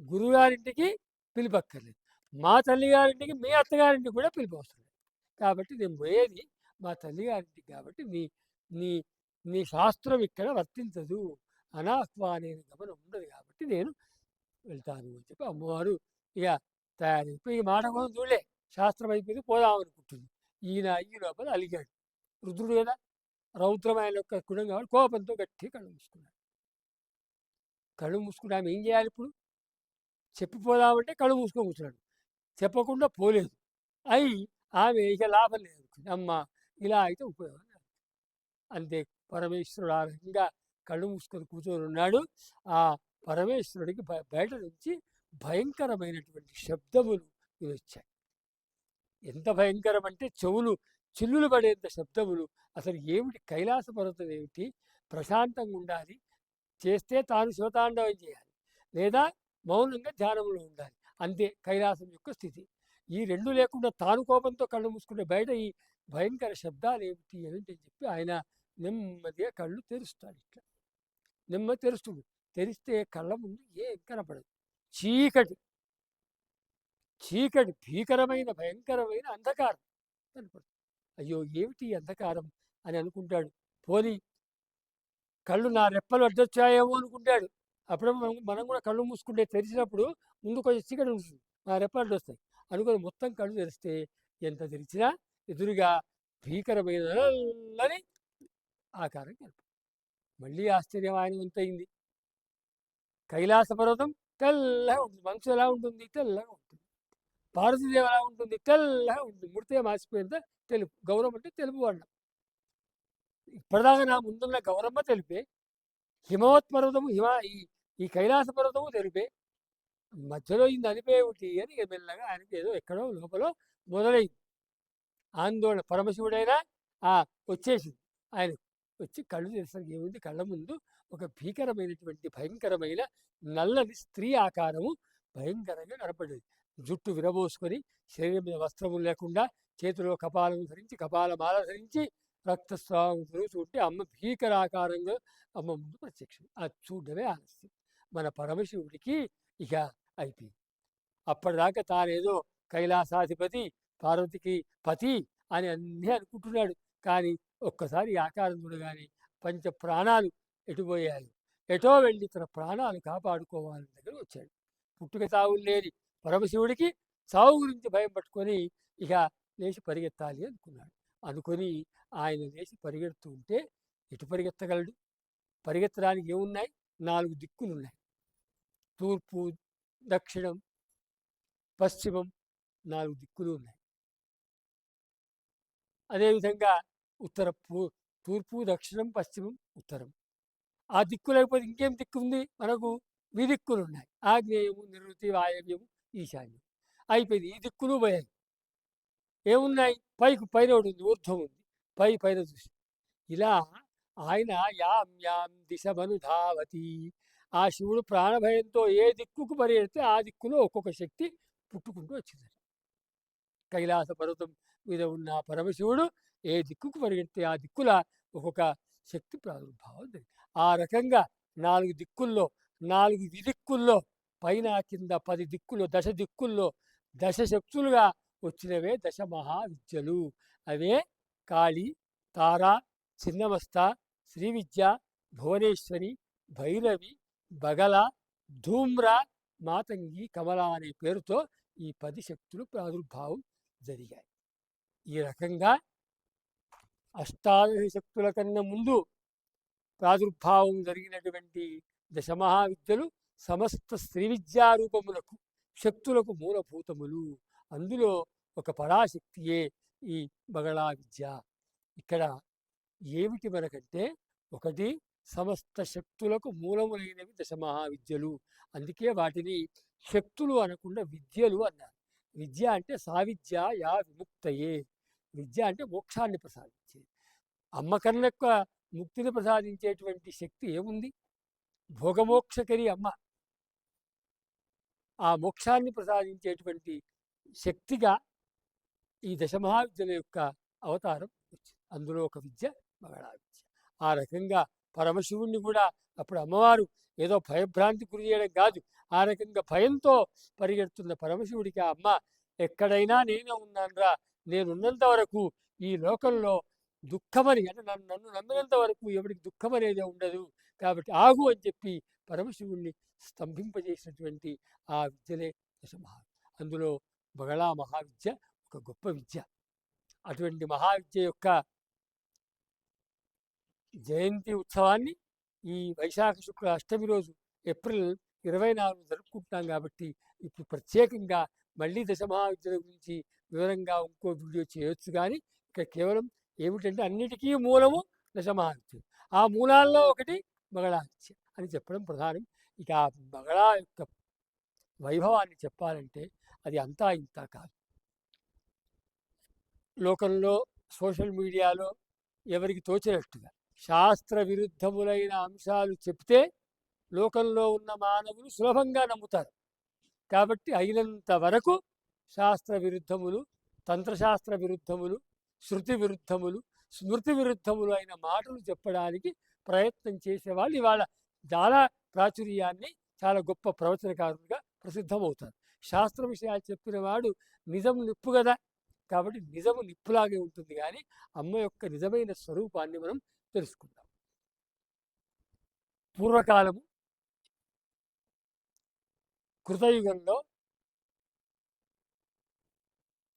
గురుగారింటికి పిలుపక్కర్లేదు, మా తల్లిగారింటికి మీ అత్తగారింటికి కూడా పిలుపు అవసరం లేదు. కాబట్టి నేను పోయేది మా తల్లిగారింటికి కాబట్టి నీ నీ నీ శాస్త్రం ఇక్కడ వర్తించదు, అనాహ్వానేన గమనం ఉండదు కాబట్టి నేను వెళ్తాను అని చెప్పి అమ్మవారు ఇక తయారైపోయి, ఈ మాట కోసం చూడలే, శాస్త్రం అయిపోయింది పోదామనుకుంటుంది. ఈయన ఈ లోపల అలిగాడు. రుద్రుడు కదా, రౌద్రం ఆయన యొక్క గుణం కాబట్టి కోపంతో గట్టి కళ్ళు మూసుకున్నాడు. కళ్ళు మూసుకుంటే ఆమె ఏం చేయాలి ఇప్పుడు? చెప్పిపోదామంటే కళ్ళు మూసుకొని కూర్చున్నాడు. చెప్పకుండా పోలేదు. అయి ఆమె ఇక లాభం లేదు అనుకుంది. అమ్మ ఇలా అయితే ఉపయోగం లేదు. అంతే, పరమేశ్వరుడు ఆ విధంగా కళ్ళు మూసుకొని కూర్చొని ఉన్నాడు. ఆ పరమేశ్వరుడికి బయట నుంచి భయంకరమైనటువంటి శబ్దములు వచ్చాయి. ఎంత భయంకరం అంటే, చెవులు చిల్లులు పడేంత శబ్దములు. అసలు ఏమిటి కైలాస పర్వతం ఏమిటి? ప్రశాంతంగా ఉండాలి, చేస్తే తాను శివతాండవం చేయాలి, లేదా మౌనంగా ధ్యానంలో ఉండాలి, అంతే కైలాసం యొక్క స్థితి. ఈ 2 లేకుండా తాను కోపంతో కళ్ళు మూసుకుంటే బయట ఈ భయంకర శబ్దాలు ఏమిటి ఏమిటి అని చెప్పి ఆయన నెమ్మదిగా కళ్ళు తెరుస్తాడు. ఇట్లా నెమ్మది తెరుస్తుంది. తెరిస్తే కళ్ళ ముందు ఏం కనపడదు, చీకటి చీకటి, భీకరమైన భయంకరమైన అంధకారం కనపడుతుంది. అయ్యో ఏమిటి అంధకారం అని అనుకుంటాడు. పోనీ కళ్ళు నా రెప్పలు అడ్డొచ్చాయేమో అనుకుంటాడు. అప్పుడప్పుడు మనం కూడా కళ్ళు మూసుకుంటే తెరిచినప్పుడు ముందు కొంచెం చీకటి ఉంటుంది, నా రెప్పలు అడ్డొస్తాయి అనుకుని మొత్తం కళ్ళు తెరిస్తే ఎంత తెరిచినా ఎదురుగా భీకరమైన నల్లని ఆకారం కనపడుతుంది. మళ్ళీ ఆశ్చర్యం ఆయన ఎంతయింది. కైలాస పర్వతం తెల్లగా ఉంటుంది, మనసు ఎలా ఉంటుంది? తెల్లగా ఉంటుంది. పార్వతీదేవి ఎలా ఉంటుంది? తెల్లగా ఉంటుంది, ముడితే మాసిపోయేంత తెలుపు. గౌరవం అంటే తెలుపు వర్ణం. ఇప్పటిదాకా నా ముందున్న గౌరమ్మ తెలిపే, హిమవత్ పర్వతము ఈ కైలాస పర్వతము తెలిపే, మధ్యలో ఈ నలిపేమిటి అని మెల్లగా ఆయనకి ఏదో ఎక్కడో లోపల మొదలైంది ఆందోళన. పరమశివుడైనా వచ్చేసింది ఆయన. వచ్చి కళ్ళు తెరిసరికి ఏముంది, కళ్ళ ముందు ఒక భీకరమైనటువంటి భయంకరమైన నల్లని స్త్రీ ఆకారము భయంకరంగా కనపడేది. జుట్టు విరబోసుకొని శరీరం మీద వస్త్రము లేకుండా చేతిలో కపాలం ధరించి కపాలమాల ధరించి రక్తస్రావం జరుగుతుంటే అమ్మ భీకరాకారంగా అమ్మ ముందు ప్రత్యక్షం. అది చూడడమే ఆలస్యం. మన పరమశివుడికి ఇక అయిపోయింది. అప్పటిదాకా తానేదో కైలాసాధిపతి పార్వతికి పతి అని అన్నీ అనుకుంటున్నాడు. కానీ ఒక్కసారి ఈ ఆకారం చూడగానే పంచ ప్రాణాలు ఎటుపోయాయి. ఎటో వెళ్ళి తన ప్రాణాలు కాపాడుకోవాలని దగ్గర వచ్చాడు. పుట్టుక చావులు లేని పరమశివుడికి చావు గురించి భయం పట్టుకొని ఇక లేచి పరిగెత్తాలి అనుకున్నాడు. అనుకొని ఆయన లేచి పరిగెడుతూ ఉంటే ఎటు పరిగెత్తగలడు? పరిగెత్తడానికి ఏమున్నాయి? 4 దిక్కులున్నాయి. తూర్పు, దక్షిణం, పశ్చిమం 4 దిక్కులు ఉన్నాయి. అదేవిధంగా తూర్పు, దక్షిణం, పశ్చిమం, ఉత్తరం. ఆ దిక్కు లేకపోతే ఇంకేం దిక్కు ఉంది? మనకు విదిక్కులు ఉన్నాయి. ఆగ్నేయము, నివృత్తి, వాయవ్యము, ఈశాన్యం. అయిపోయింది. ఈ దిక్కులు పోయాయి. ఏమున్నాయి? పైన ఒకటి ఉంది, ఊర్ధ్వం ఉంది. పైన చూసి ఇలా ఆయన యాం యాం దిశమను ధావతి. ఆ శివుడు ప్రాణభయంతో ఏ దిక్కుకు పరిగెడితే ఆ దిక్కులో ఒక్కొక్క శక్తి పుట్టుకుంటూ వచ్చింది. కైలాస పర్వతం మీద ఉన్న పరమశివుడు ఏ దిక్కుకు పరిగెడితే ఆ దిక్కుల ఒక్కొక్క శక్తి ప్రాదుర్భావం జరిగింది. ఆ రకంగా 4 దిక్కుల్లో 4 విదిక్కుల్లో పైన కింద 10 దిక్కుల్లో దశ దిక్కుల్లో దశ శక్తులుగా వచ్చినవే దశ మహావిద్యలు. అవే కాళి, తార, చిన్నమస్త, శ్రీ విద్య, భువనేశ్వరి, భైరవి, బగల, ధూమ్ర, మాతంగి, కమల అనే పేరుతో ఈ 10 శక్తులు ప్రాదుర్భావం జరిగాయి. ఈ రకంగా అష్టాదశ శక్తుల కన్నా ముందు ప్రాదుర్భావం జరిగినటువంటి దశమహావిద్యలు సమస్త శ్రీ విద్యారూపములకు శక్తులకు మూలభూతములు. అందులో ఒక పరాశక్తియే ఈ బగళా విద్య. ఇక్కడ ఏమిటి మనకంటే, ఒకటి సమస్త శక్తులకు మూలములైనవి దశమహావిద్యలు. అందుకే వాటిని శక్తులు అనకుండా విద్యలు అన్నారు. విద్య అంటే సావిద్య యా విముక్తయే. విద్య అంటే మోక్షాన్ని ప్రసాదించేది. అమ్మ కన్నా ఎక్కువ ముక్తిని ప్రసాదించేటువంటి శక్తి ఏముంది? భోగమోక్షకరి అమ్మ. ఆ మోక్షాన్ని ప్రసాదించేటువంటి శక్తిగా ఈ దశమహావిద్యల యొక్క అవతారం వచ్చింది. అందులో ఒక విద్య బగళా విద్య. ఆ రకంగా పరమశివుణ్ణి కూడా అప్పుడు అమ్మవారు ఏదో భయభ్రాంతి గురి చేయడం కాదు, ఆ రకంగా భయంతో పరిగెడుతున్న పరమశివుడికి ఆ అమ్మ ఎక్కడైనా నేనే ఉన్నానురా, నేనున్నంత వరకు ఈ లోకంలో దుఃఖమని అంటే నన్ను నమ్మినంత వరకు ఎవరికి దుఃఖం అనేది ఉండదు, కాబట్టి ఆగు అని చెప్పి పరమశివుణ్ణి స్తంభింపజేసినటువంటి ఆ విద్యలే దశమహా. అందులో బగళా మహావిద్య ఒక గొప్ప విద్య. అటువంటి మహావిద్య యొక్క జయంతి ఉత్సవాన్ని ఈ వైశాఖ శుక్ల అష్టమి రోజు ఏప్రిల్ 24 జరుపుకుంటున్నాం. కాబట్టి ఇప్పుడు ప్రత్యేకంగా మళ్ళీ దశమహావిద్యల గురించి వివరంగా ఇంకో వీడియో చేయొచ్చు. కానీ ఇక్కడ కేవలం ఏమిటంటే అన్నిటికీ మూలము దశమహావిద్య. ఆ మూలాల్లో ఒకటి బగళా విద్య అని చెప్పడం ప్రధానం. ఇక ఆ బగళా యొక్క వైభవాన్ని చెప్పాలంటే అది అంతా ఇంత కాదు. లోకంలో సోషల్ మీడియాలో ఎవరికి తోచినట్టుగా శాస్త్ర విరుద్ధములైన అంశాలు చెప్తే లోకంలో ఉన్న మానవులు సులభంగా నమ్ముతారు. కాబట్టి అయినంత వరకు శాస్త్ర విరుద్ధములు, తంత్రశాస్త్ర విరుద్ధములు, శృతి విరుద్ధములు, స్మృతి విరుద్ధములు అయిన మాటలు చెప్పడానికి ప్రయత్నం చేసేవాళ్ళు ఇవాళ చాలా ప్రాచుర్యాన్ని, చాలా గొప్ప ప్రవచనకారులుగా ప్రసిద్ధమవుతారు. శాస్త్ర విషయాలు చెప్పిన వాడు నిజం నిప్పు కదా, కాబట్టి నిజము నిప్పులాగే ఉంటుంది. కానీ అమ్మ యొక్క నిజమైన స్వరూపాన్ని మనం తెలుసుకుందాం. పూర్వకాలము కృతయుగంలో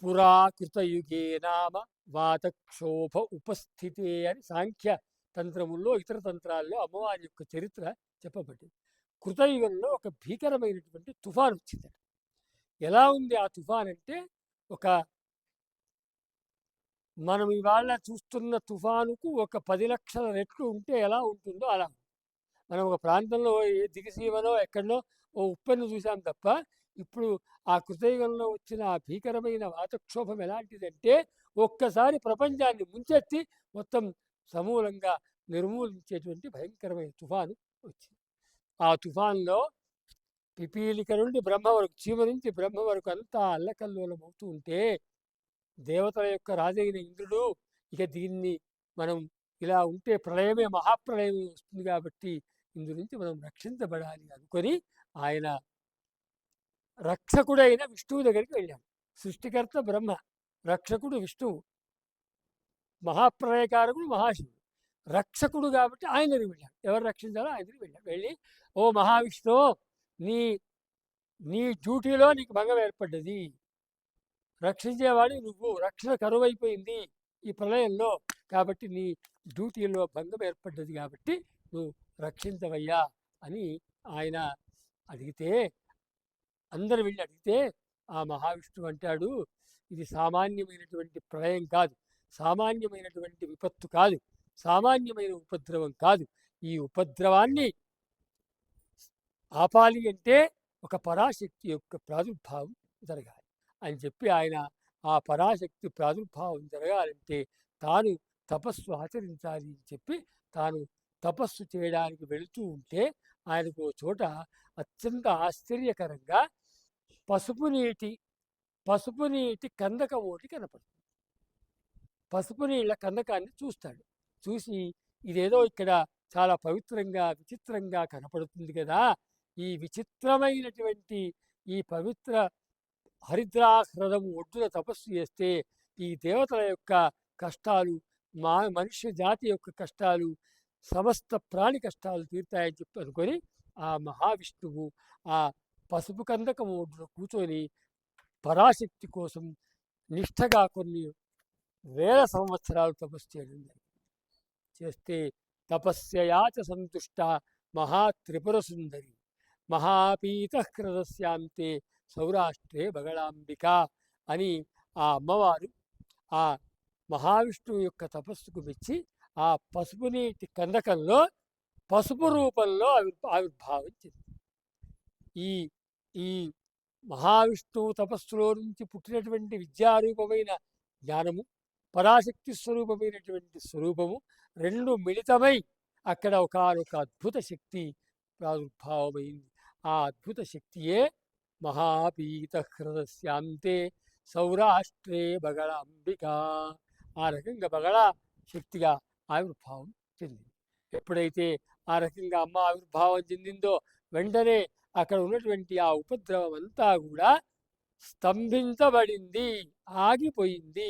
పురాకృతయుగే నామ వాతక్షోభ ఉపస్థితే అని సాంఖ్య తంత్రముల్లో ఇతర తంత్రాల్లో అమ్మవారి యొక్క చరిత్ర చెప్పబడింది. కృతయుగంలో ఒక భీకరమైనటువంటి తుఫాన్ వచ్చింది. ఎలా ఉంది ఆ తుఫాన్ అంటే, మనం ఇవాళ చూస్తున్న తుఫానుకు ఒక 10 లక్షల రెట్లు ఉంటే ఎలా ఉంటుందో అలా. మనం ఒక ప్రాంతంలో దిగసీమలో ఎక్కడనో ఓ ఉప్పెన్ను చూసాం తప్ప, ఇప్పుడు ఆ కృతయుగంలో వచ్చిన ఆ భీకరమైన వాతక్షోభం ఎలాంటిదంటే ఒక్కసారి ప్రపంచాన్ని ముంచెత్తి మొత్తం సమూలంగా నిర్మూలించేటువంటి భయంకరమైన తుఫాను వచ్చింది. ఆ తుఫాన్లో పిపీలిక నుండి బ్రహ్మ వరకు, చీమ నుంచి బ్రహ్మ వరకు అంతా అల్లకల్లోలం అవుతూ ఉంటే దేవతల యొక్క రాజైన ఇంద్రుడు ఇక దీన్ని మనం ఇలా ఉంటే ప్రళయమే మహాప్రళయమే వస్తుంది కాబట్టి ఇందు నుంచి మనం రక్షించబడాలి అనుకొని ఆయన రక్షకుడైన విష్ణువు దగ్గరికి వెళ్ళాడు. సృష్టికర్త బ్రహ్మ, రక్షకుడు విష్ణువు, మహాప్రళయకారకుడు మహాశివుడు. రక్షకుడు కాబట్టి ఆయన దగ్గరికి వెళ్ళాడు. ఎవరు రక్షించాలో ఆయన దగ్గరికి వెళ్ళాడు. వెళ్ళి, ఓ మహావిష్ణువు, నీ నీ డ్యూటీలో నీకు భంగం ఏర్పడ్డది, రక్షించేవాడు నువ్వు, రక్షణ కరువైపోయింది ఈ ప్రళయంలో, కాబట్టి నీ డ్యూటీలో భంగం ఏర్పడ్డది కాబట్టి నువ్వు రక్షించవయ్యా అని ఆయన అడిగితే, అందరు వెళ్ళి అడిగితే ఆ మహావిష్ణువు అంటాడు, ఇది సామాన్యమైనటువంటి ప్రళయం కాదు, సామాన్యమైనటువంటి విపత్తు కాదు, సామాన్యమైన ఉపద్రవం కాదు. ఈ ఉపద్రవాన్ని ఆపాలి అంటే ఒక పరాశక్తి యొక్క ప్రాదుర్భావం జరగాలి అని చెప్పి ఆయన ఆ పరాశక్తి ప్రాదుర్భావం జరగాలంటే తాను తపస్సు ఆచరించాలి అని చెప్పి తాను తపస్సు చేయడానికి వెళుతూ ఉంటే ఆయనకు ఓ చోట అత్యంత ఆశ్చర్యకరంగా పసుపు నీటి కందకం ఒకటి కనపడుతుంది. పసుపు నీళ్ళ కందకాన్ని చూస్తాడు. చూసి ఇదేదో ఇక్కడ చాలా పవిత్రంగా విచిత్రంగా కనపడుతుంది కదా, ఈ విచిత్రమైనటువంటి ఈ పవిత్ర హరిద్రాహ్రదం ఒడ్డున తపస్సు చేస్తే ఈ దేవతల యొక్క కష్టాలు, మనుష్య జాతి యొక్క కష్టాలు, సమస్త ప్రాణి కష్టాలు తీరుతాయని చెప్పి అనుకొని ఆ మహావిష్ణువు ఆ పసుపు కందకం ఒడ్డున కూర్చొని పరాశక్తి కోసం నిష్ఠగా కొన్ని వేల సంవత్సరాలు తపస్సు చేయడం జరిగింది. చేస్తే తపస్యయాచ సంతుష్ట మహాత్రిపుర సుందరి మహాపీతహృదస్యాంతే సౌరాష్ట్రే బగళాంబిక అని ఆ అమ్మవారు ఆ మహావిష్ణువు యొక్క తపస్సుకు మెచ్చి ఆ పసుపు నీటి కందకంలో పసుపు రూపంలో ఆవిర్భావం చెందింది. ఈ ఈ మహావిష్ణువు తపస్సులో నుంచి పుట్టినటువంటి విద్యారూపమైన జ్ఞానము, పరాశక్తి స్వరూపమైనటువంటి స్వరూపము రెండు మిళితమై అక్కడ ఒకనొక అద్భుత శక్తి ప్రాదుర్భావమైంది. ఆ అద్భుత శక్తియే మహాపీతహృదస్యాంతే సౌరాష్ట్రే బగళాంబిక. ఆ రకంగా బగళ శక్తిగా ఆవిర్భావం చెందింది. ఎప్పుడైతే ఆ రకంగా అమ్మ ఆవిర్భావం చెందిందో వెంటనే అక్కడ ఉన్నటువంటి ఆ ఉపద్రవం అంతా కూడా స్తంభించబడింది, ఆగిపోయింది.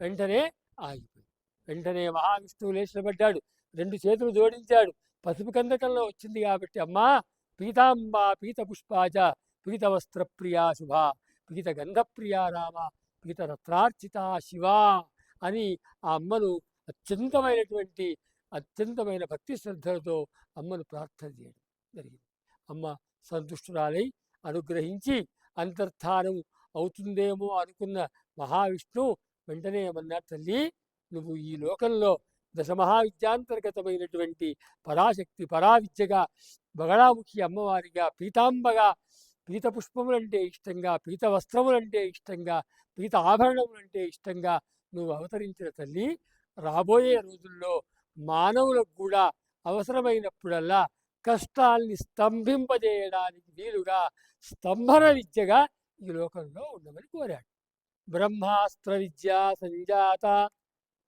వెంటనే ఆగిపోయింది. వెంటనే మహావిష్ణువు లేచినబడ్డాడు, రెండు చేతులు జోడించాడు. పసుపు కందకంలో వచ్చింది కాబట్టి అమ్మా పీతాంబ పీత పుష్పాచ పీత వస్త్ర ప్రియా శుభ పీత గంధప్రియా రామ పీత రత్నార్చిత శివ అని ఆ అమ్మను అత్యంతమైన భక్తి శ్రద్ధలతో అమ్మను ప్రార్థన చేయడం జరిగింది. అమ్మ సంతుష్టురాలై అనుగ్రహించి అంతర్ధానం అవుతుందేమో అనుకున్న మహావిష్ణువు వెంటనే ఏమన్నా, తల్లి నువ్వు ఈ లోకంలో దశమహావిద్యాంతర్గతమైనటువంటి పరాశక్తి పరావిద్యగా బగళాముఖి అమ్మవారిగా పీతాంబగా, పీత పుష్పములంటే ఇష్టంగా, పీత వస్త్రములంటే ఇష్టంగా, పీత ఆభరణములంటే ఇష్టంగా నువ్వు అవతరించిన తల్లి, రాబోయే రోజుల్లో మానవులకు కూడా అవసరమైనప్పుడల్లా కష్టాల్ని స్తంభింపజేయడానికి వీలుగా స్తంభన విద్యగా ఈ లోకంలో ఉండమని కోరాడు. బ్రహ్మాస్త్ర విద్యా సంజాత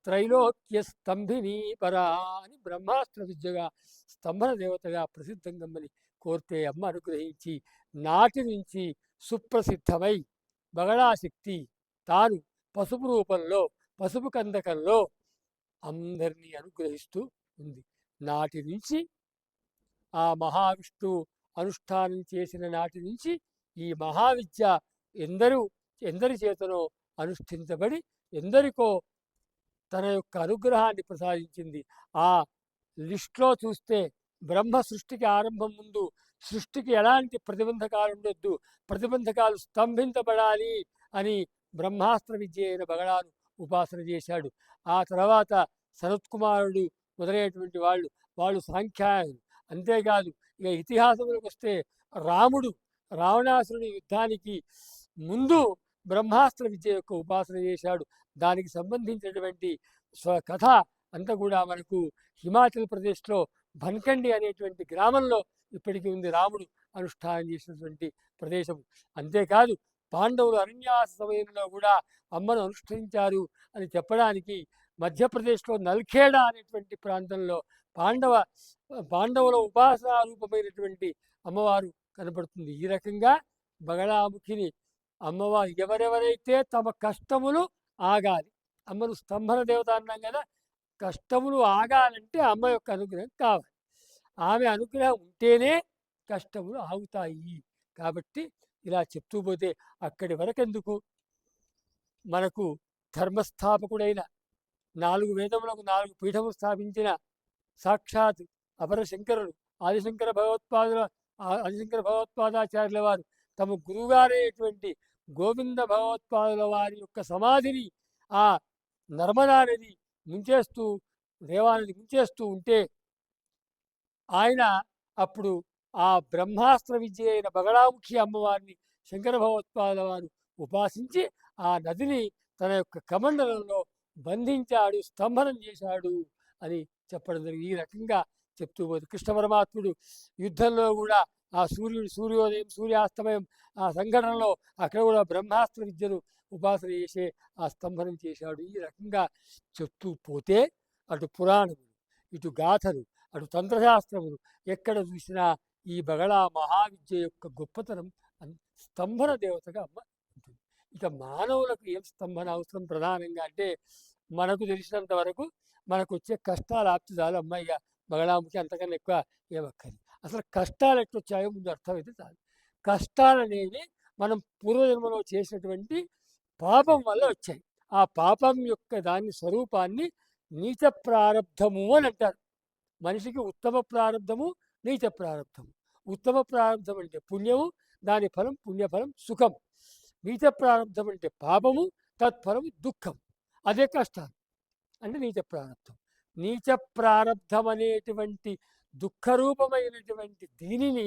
త్రైలోక్య స్తంభిని పరా అని బ్రహ్మాస్త్ర విద్యగా స్తంభన దేవతగా ప్రసిద్ధంగమ్మని కోరితే అమ్మ అనుగ్రహించి నాటి నుంచి సుప్రసిద్ధమై బగళాశక్తి తాను పసుపు రూపంలో పసుపు కందకంలో అందరినీ అనుగ్రహిస్తూ ఉంది. నాటి నుంచి ఆ మహావిష్ణువు అనుష్ఠానం చేసిన నాటి నుంచి ఈ మహావిద్య ఎందరి చేతనో అనుష్ఠించబడి ఎందరికో తన యొక్క అనుగ్రహాన్ని ప్రసాదించింది. ఆ లిస్ట్లో చూస్తే బ్రహ్మ సృష్టికి ఆరంభం ముందు సృష్టికి ఎలాంటి ప్రతిబంధకాలు ఉండొద్దు, ప్రతిబంధకాలు స్తంభించబడాలి అని బ్రహ్మాస్త్ర విద్య అయిన బగళాను ఉపాసన చేశాడు. ఆ తర్వాత సనత్కుమారుడు మొదలైనటువంటి వాళ్ళు సాంఖ్యాయులు. అంతేకాదు ఇక ఇతిహాసములకు వస్తే రాముడు రావణాసురుని యుద్ధానికి ముందు బ్రహ్మాస్త్ర విద్య యొక్క ఉపాసన చేశాడు. దానికి సంబంధించినటువంటి కథ అంతా కూడా మనకు హిమాచల్ ప్రదేశ్లో భన్కండి అనేటువంటి గ్రామంలో ఇప్పటికీ ఉంది రాముడు అనుష్ఠానం చేసినటువంటి ప్రదేశం. అంతేకాదు పాండవులు అరణ్యవాస సమయంలో కూడా అమ్మను అనుష్ఠించారు అని చెప్పడానికి మధ్యప్రదేశ్లో నల్ఖేడా అనేటువంటి ప్రాంతంలో పాండవుల ఉపాసనా రూపమైనటువంటి అమ్మవారు కనబడుతుంది. ఈ రకంగా బగళాముఖిని అమ్మవారు ఎవరెవరైతే తమ కష్టములు ఆగాలి, అమ్మను స్తంభన దేవత అన్నాం కదా, కష్టములు ఆగాలంటే అమ్మ యొక్క అనుగ్రహం కావాలి. ఆమె అనుగ్రహం ఉంటేనే కష్టములు ఆగుతాయి. కాబట్టి ఇలా చెప్తూ పోతే అక్కడి వరకెందుకు, మనకు ధర్మస్థాపకుడైన 4 వేదములకు 4 పీఠములు స్థాపించిన సాక్షాత్ అపర శంకరుడు ఆదిశంకర భగవత్పాదాచార్యుల వారు తమ గురువుగారైనటువంటి గోవింద భగవత్పాదుల వారి యొక్క సమాధిని ఆ నర్మదా నది ముంచేస్తూ, దేవానది ముంచేస్తూ ఉంటే ఆయన అప్పుడు ఆ బ్రహ్మాస్త్ర విద్య అయిన బగళాముఖి అమ్మవారిని శంకర భగవత్పాదుల వారు ఉపాసించి ఆ నదిని తన యొక్క కమండలంలో బంధించాడు, స్తంభనం చేశాడు అని చెప్పడం జరిగింది. ఈ రకంగా చెప్తూ పోతే కృష్ణ పరమాత్ముడు యుద్ధంలో కూడా ఆ సూర్యోదయం సూర్యాస్తమయం ఆ సంఘటనలో అక్కడ కూడా బ్రహ్మాస్త్ర విద్యను ఉపాసన చేసే ఆ స్తంభనం చేశాడు. ఈ రకంగా చెప్తూ పోతే అటు పురాణములు, ఇటు గాథలు, అటు తంత్రశాస్త్రములు ఎక్కడ చూసినా ఈ బగళా మహావిద్య యొక్క గొప్పతనం స్తంభన దేవతగా అమ్మ ఉంటుంది. ఇక మానవులకు ఏం స్తంభన అవసరం ప్రధానంగా అంటే, మనకు తెలిసినంత వరకు మనకు వచ్చే కష్టాలు ఆప్తి చాలు అమ్మాయిగా బగళాముఖి, అంతకన్నా ఎక్కువ ఏమక్కర్లేదు. అసలు కష్టాలు ఎట్లొచ్చాయో ముందు అర్థమైతే చాలు. కష్టాలు అనేవి మనం పూర్వజన్మలో చేసినటువంటి పాపం వల్ల వచ్చాయి. ఆ పాపం యొక్క దాని స్వరూపాన్ని నీచ ప్రారబ్ధము అని అంటారు. మనిషికి ఉత్తమ ప్రారబ్ధము, నీచ ప్రారబ్ధము. ఉత్తమ ప్రారబ్ధం అంటే పుణ్యము, దాని ఫలం పుణ్యఫలం సుఖం. నీచ ప్రారబ్ధం అంటే పాపము, తత్ఫలం దుఃఖం. అదే కష్టాలు అంటే నీచ ప్రారబ్ధం. నీచ ప్రారబ్ధం అనేటువంటి దుఃఖరూపమైనటువంటి దీనిని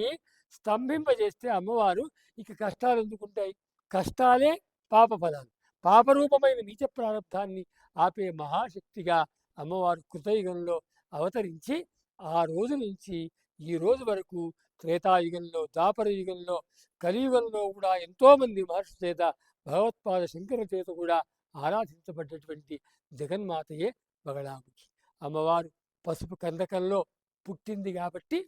స్తంభింపజేస్తే అమ్మవారు ఇక కష్టాలు ఎందుకుంటాయి? కష్టాలే పాప ఫలాలు. పాపరూపమైన నీచ ప్రారబ్ధాన్ని ఆపే మహాశక్తిగా అమ్మవారు కృతయుగంలో అవతరించి ఆ రోజు నుంచి ఈ రోజు వరకు త్రేతాయుగంలో, ద్వాపర యుగంలో, కలియుగంలో కూడా ఎంతోమంది మహర్షుల చేత, భగవత్పాద శంకరుల చేత కూడా ఆరాధించబడ్డటువంటి జగన్మాతయే బగళాముఖి. అమ్మవారు పసుపు కందకంలో పుట్టింది కాబట్టి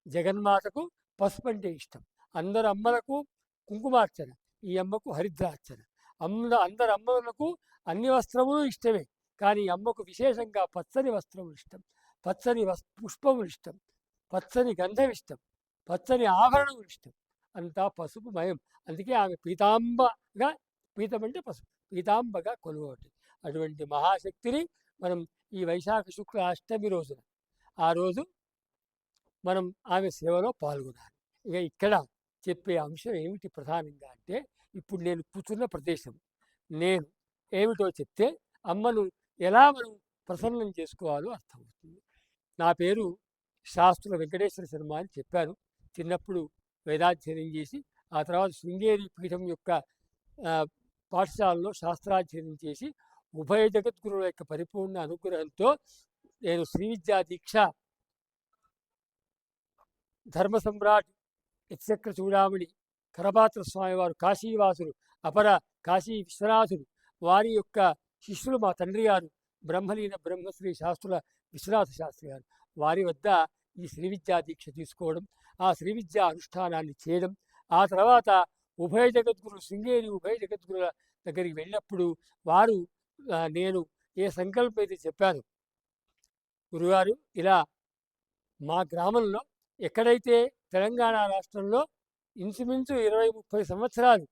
జగన్మాతకు పసుపు అంటే ఇష్టం. అందరు అమ్మలకు కుంకుమార్చన, ఈ అమ్మకు హరిద్రార్చన. అందరు అమ్మలకు అన్ని వస్త్రములు ఇష్టమే, కానీ అమ్మకు విశేషంగా పచ్చని వస్త్రములు ఇష్టం, పచ్చని పుష్పములు ఇష్టం, పచ్చని గంధం ఇష్టం, పచ్చని ఆభరణములు ఇష్టం. అంతా పసుపు మయం. అందుకే ఆమె పీతాంబగా, పీతం అంటే పసుపు, పీతాంబగా కొలువబడింది. అటువంటి మహాశక్తిని మనం ఈ వైశాఖ శుక్ల అష్టమి రోజున, ఆ రోజు మనం ఆమె సేవలో పాల్గొనాలి. ఇక ఇక్కడ చెప్పే అంశం ఏమిటి ప్రధానంగా అంటే, ఇప్పుడు నేను కూర్చున్న ప్రదేశం, నేను ఏమిటో చెప్తే అమ్మను ఎలా మనం ప్రసన్నం చేసుకోవాలో అర్థమవుతుంది. నా పేరు శాస్త్రుల వెంకటేశ్వర శర్మ అని చెప్పాను. చిన్నప్పుడు వేదాధ్యయనం చేసి ఆ తర్వాత శృంగేరి పీఠం యొక్క పాఠశాలలో శాస్త్రాధ్యయనం చేసి ఉభయ జగద్గురువుల యొక్క పరిపూర్ణ అనుగ్రహంతో నేను శ్రీ విద్యా దీక్ష ధర్మ సమ్రాట్ యక్షక్ర చూడామణి కరపాత్ర స్వామివారు కాశీవాసులు, అపర కాశీ విశ్వనాథుడు వారి యొక్క శిష్యులు మా తండ్రి గారు బ్రహ్మలీన బ్రహ్మశ్రీ శాస్త్రుల విశ్వనాథ శాస్త్రి గారు, వారి వద్ద ఈ శ్రీ విద్యా దీక్ష తీసుకోవడం, ఆ శ్రీ విద్యా అనుష్ఠానాన్ని చేయడం, ఆ తర్వాత ఉభయ జగద్గురు శృంగేరి ఉభయ జగద్గురుల దగ్గరికి వెళ్ళినప్పుడు వారు నేను ఏ సంకల్పం అయితే చెప్పాను, గురుగారు ఇలా మా గ్రామంలో ఎక్కడైతే తెలంగాణ రాష్ట్రంలో ఇంచుమించు 20-30 సంవత్సరాలు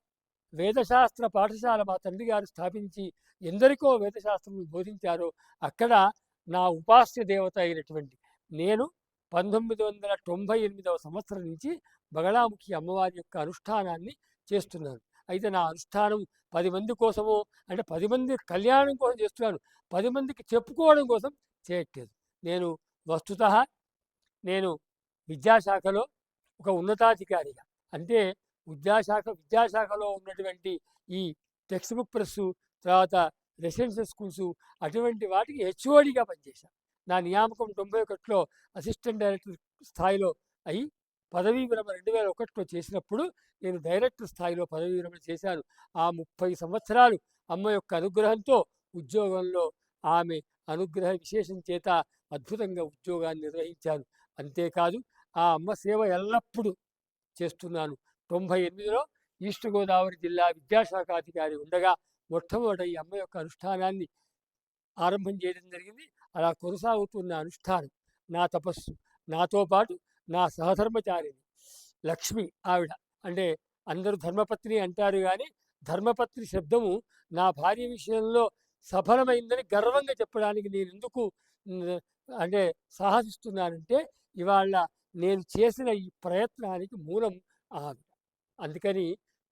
వేదశాస్త్ర పాఠశాల మా తండ్రి గారు స్థాపించి ఎందరికో వేదశాస్త్రం బోధించారో అక్కడ నా ఉపాస్య దేవత అయినటువంటి నేను 1998వ సంవత్సరం నుంచి బగళాముఖి అమ్మవారి యొక్క అనుష్ఠానాన్ని చేస్తున్నాను. అయితే నా అనుష్ఠానం 10 మంది కోసమో, అంటే 10 మంది కళ్యాణం కోసం చేస్తున్నాను, 10 మందికి చెప్పుకోవడం కోసం చేయట్లేదు. నేను వస్తుతః నేను విద్యాశాఖలో ఒక ఉన్నతాధికారిగా, అంటే విద్యాశాఖలో ఉన్నటువంటి ఈ టెక్స్ట్ బుక్ ప్రెస్సు, తర్వాత రెసిడెన్షియల్ స్కూల్స్ అటువంటి వాటికి హెచ్ఓడిగా పనిచేశాను. నా నియామకం 91లో అసిస్టెంట్ డైరెక్టర్ స్థాయిలో అయి పదవీ విరమణ 2001లో చేసినప్పుడు నేను డైరెక్టర్ స్థాయిలో పదవీ విరమణ చేశాను. ఆ 30 సంవత్సరాలు అమ్మ యొక్క అనుగ్రహంతో ఉద్యోగంలో ఆమె అనుగ్రహ విశేషం చేత అద్భుతంగా ఉద్యోగాన్ని నిర్వహించాను. అంతేకాదు ఆ అమ్మ సేవ ఎల్లప్పుడూ చేస్తున్నాను. 98లో ఈస్ట్ గోదావరి జిల్లా విద్యాశాఖాధికారి ఉండగా మొట్టమొదట ఈ అమ్మ యొక్క అనుష్ఠానాన్ని ఆరంభం చేయడం జరిగింది. అలా కొనసాగుతున్న అనుష్ఠానం నా తపస్సు. నాతో పాటు నా సహధర్మచారిణి లక్ష్మి ఆవిడ. అంటే అందరూ ధర్మపత్ని అంటారు కానీ ధర్మపత్ని శబ్దము నా భార్య విషయంలో సఫలమైందని గర్వంగా చెప్పడానికి నేను ఎందుకు న్- అంటే సాహసిస్తున్నానంటే ఇవాళ నేను చేసిన ఈ ప్రయత్నానికి మూలం ఆవిడ. అందుకని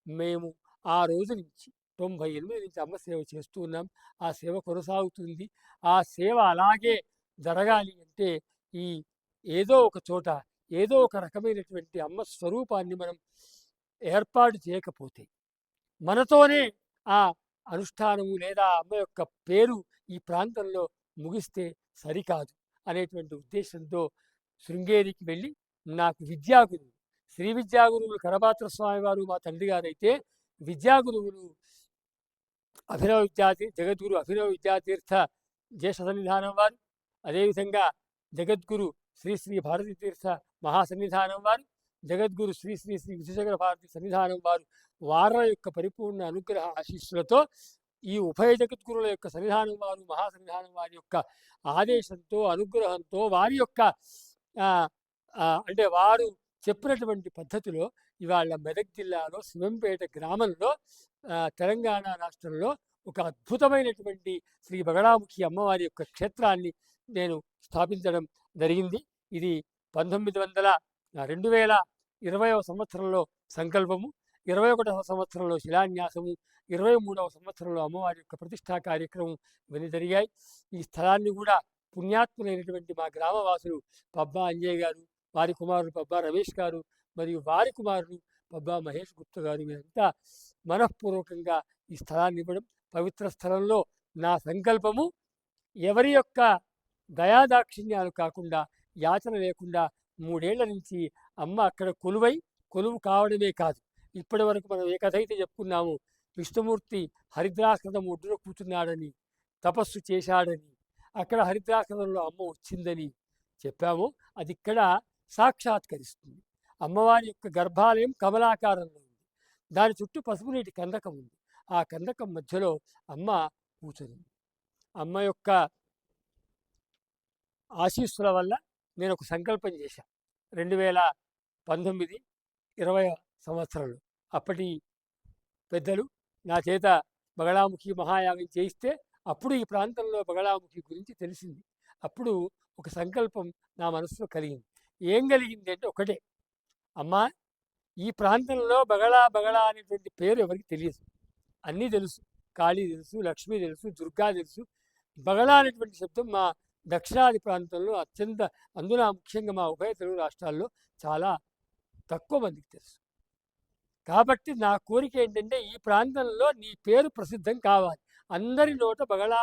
మేము ఆ రోజు నుంచి 98 నుంచి అమ్మ సేవ చేస్తూ ఉన్నాం. ఆ సేవ కొనసాగుతుంది. ఆ సేవ అలాగే జరగాలి అంటే ఈ ఏదో ఒక చోట ఏదో ఒక రకమైనటువంటి అమ్మ స్వరూపాన్ని మనం ఏర్పాటు చేయకపోతే మనతోనే ఆ అనుష్ఠానము లేదా అమ్మ యొక్క పేరు ఈ ప్రాంతంలో ముగిస్తే సరికాదు అనేటువంటి ఉద్దేశంతో శృంగేరికి వెళ్ళి నాకు విద్యాగురువు శ్రీ విద్యాగురువులు కరపాత్ర స్వామి వారు మా తండ్రి గారైతే విద్యాగురువులు జగద్గురు అభినవ విద్యాతీర్థ జ్యేష్ఠ సన్నిధానం వారు, అదేవిధంగా జగద్గురు శ్రీ శ్రీ భారతీ తీర్థ మహాసన్నిధానం వారు, జగద్గురు శ్రీ శ్రీ శ్రీ విజయశేఖర భారతి సన్నిధానం వారు వారి యొక్క పరిపూర్ణ అనుగ్రహ ఆశీస్సులతో ఈ ఉభయ జగద్గురుల యొక్క సన్నిధానం వారు మహాసన్నిధానం వారి యొక్క ఆదేశంతో అనుగ్రహంతో వారి యొక్క ఆ, అంటే వారు చెప్పినటువంటి పద్ధతిలో ఇవాళ మెదక్ జిల్లాలో శివంపేట గ్రామంలో తెలంగాణ రాష్ట్రంలో ఒక అద్భుతమైనటువంటి శ్రీ బగడాముఖి అమ్మవారి యొక్క క్షేత్రాన్ని నేను స్థాపించడం జరిగింది. ఇది 2020వ సంవత్సరంలో సంకల్పము, 21వ సంవత్సరంలో శిలాన్యాసము, 23వ సంవత్సరంలో అమ్మవారి యొక్క ప్రతిష్టా కార్యక్రమం ఇవన్నీ జరిగాయి. ఈ స్థలాన్ని కూడా పుణ్యాత్ములైనటువంటి మా గ్రామవాసులు పబ్బా అంజయ్య గారు, వారి కుమారుడు పబ్బా రమేష్ గారు మరియు వారి కుమారుడు పబ్బా మహేష్ గుప్త గారు వీరంతా మనఃపూర్వకంగా ఈ స్థలాన్ని ఇవ్వడం. పవిత్ర స్థలంలో నా సంకల్పము ఎవరి యొక్క దయాదాక్షిణ్యాలు కాకుండా యాచన లేకుండా 3 ఏళ్ల నుంచి అమ్మ అక్కడ కొలువు కావడమే కాదు, ఇప్పటి వరకు మనం ఏ కథ అయితే చెప్పుకున్నాము, విష్ణుమూర్తి హరిద్రాశ్రమం ఒడ్డున కూర్చున్నాడని, తపస్సు చేశాడని, అక్కడ హరిద్రాశ్రమంలో అమ్మ వచ్చిందని చెప్పాము. అది ఇక్కడ సాక్షాత్కరిస్తుంది. అమ్మవారి యొక్క గర్భాలయం కమలాకారంలో ఉంది. దాని చుట్టూ పసుపు నీటి కందకం ఉంది. ఆ కందకం మధ్యలో అమ్మ కూర్చుంది. అమ్మ యొక్క ఆశీస్సుల వల్ల నేను ఒక సంకల్పం చేశాను 2019-20 సంవత్సరంలో. అప్పటి పెద్దలు నా చేత బగళాముఖి మహాయాగం చేయిస్తే అప్పుడు ఈ ప్రాంతంలో బగళాముఖి గురించి తెలిసింది. అప్పుడు ఒక సంకల్పం నా మనసులో కలిగింది. ఏం కలిగింది అంటే ఒకటే, అమ్మా ఈ ప్రాంతంలో బగళా అనేటువంటి పేరు ఎవరికి తెలియదు. అన్నీ తెలుసు, కాళీ తెలుసు, లక్ష్మి తెలుసు, దుర్గా తెలుసు. బగళా అనేటువంటి శబ్దం మా దక్షిణాది ప్రాంతంలో అందున ముఖ్యంగా మా ఉభయ తెలుగు రాష్ట్రాల్లో చాలా తక్కువ మందికి తెలుసు. కాబట్టి నా కోరిక ఏంటంటే ఈ ప్రాంతంలో నీ పేరు ప్రసిద్ధం కావాలి, అందరి నోట బగళా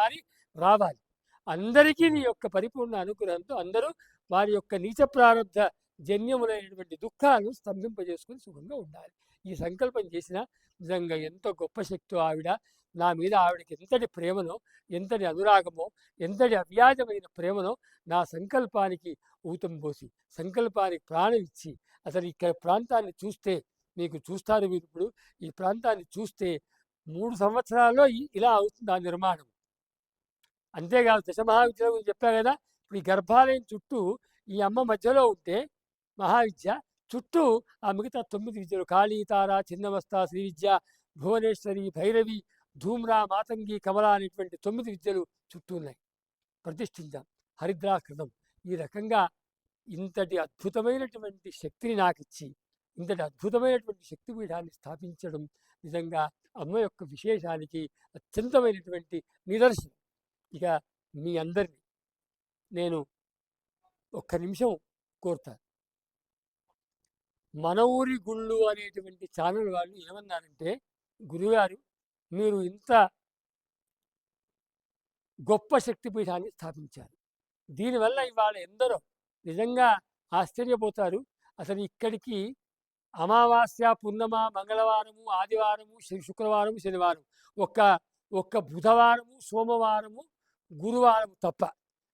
అని రావాలి. అందరికీ నీ యొక్క పరిపూర్ణ అనుగ్రహంతో అందరూ వారి యొక్క నీచ ప్రారంభ జన్యములైనటువంటి దుఃఖాలను స్తంభింపజేసుకుని సుఖంగా ఉండాలి. ఈ సంకల్పం చేసిన నిజంగా ఎంతో గొప్ప శక్తి ఆవిడ. నా మీద ఆవిడకి ఎంతటి ప్రేమనో, ఎంతటి అనురాగమో, ఎంతటి అవ్యాజమైన ప్రేమనో నా సంకల్పానికి ఊతం పోసి, సంకల్పానికి ప్రాణం ఇచ్చి, అసలు ఇక్కడ ప్రాంతాన్ని చూస్తే మీకు చూస్తారు మీరు ఇప్పుడు ఈ ప్రాంతాన్ని చూస్తే 3 సంవత్సరాల్లో ఇలా అవుతుంది ఆ నిర్మాణం. అంతేకాదు దశమహావిద్యల గురించి చెప్పా కదా, ఇప్పుడు ఈ గర్భాలయం చుట్టూ ఈ అమ్మ మధ్యలో ఉంటే మహావిద్య చుట్టూ ఆ మిగతా 9 విద్యలు కాళీ, తార, చిన్నమస్త, శ్రీ విద్య, భువనేశ్వరి, భైరవి, ధూమ్రా, మాతంగి, కమల అనేటువంటి 9 విద్యలు చుట్టూ ఉన్నాయి. ప్రతిష్ఠించాం హరిద్రాకృతం. ఈ రకంగా ఇంతటి అద్భుతమైనటువంటి శక్తిని నాకు ఇచ్చి ఇంతటి అద్భుతమైనటువంటి శక్తిపీఠాన్ని స్థాపించడం నిజంగా అమ్మ యొక్క విశేషానికి అత్యంతమైనటువంటి నిదర్శనం. ఇక మీ అందరినీ నేను ఒక్క నిమిషం కోరుతాను. మన ఊరి గుళ్ళు అనేటువంటి ఛానల్ వాళ్ళు ఏమన్నారంటే, గురుగారు మీరు ఇంత గొప్ప శక్తిపీఠాన్ని స్థాపించారు. దీనివల్ల ఇవాళ ఎందరో నిజంగా ఆశ్చర్యపోతారు. అసలు ఇక్కడికి అమావాస్య, పున్నమ, మంగళవారము, ఆదివారము, శుక్రవారము, శనివారం, ఒక్క ఒక్క బుధవారము, సోమవారము, గురువారం తప్ప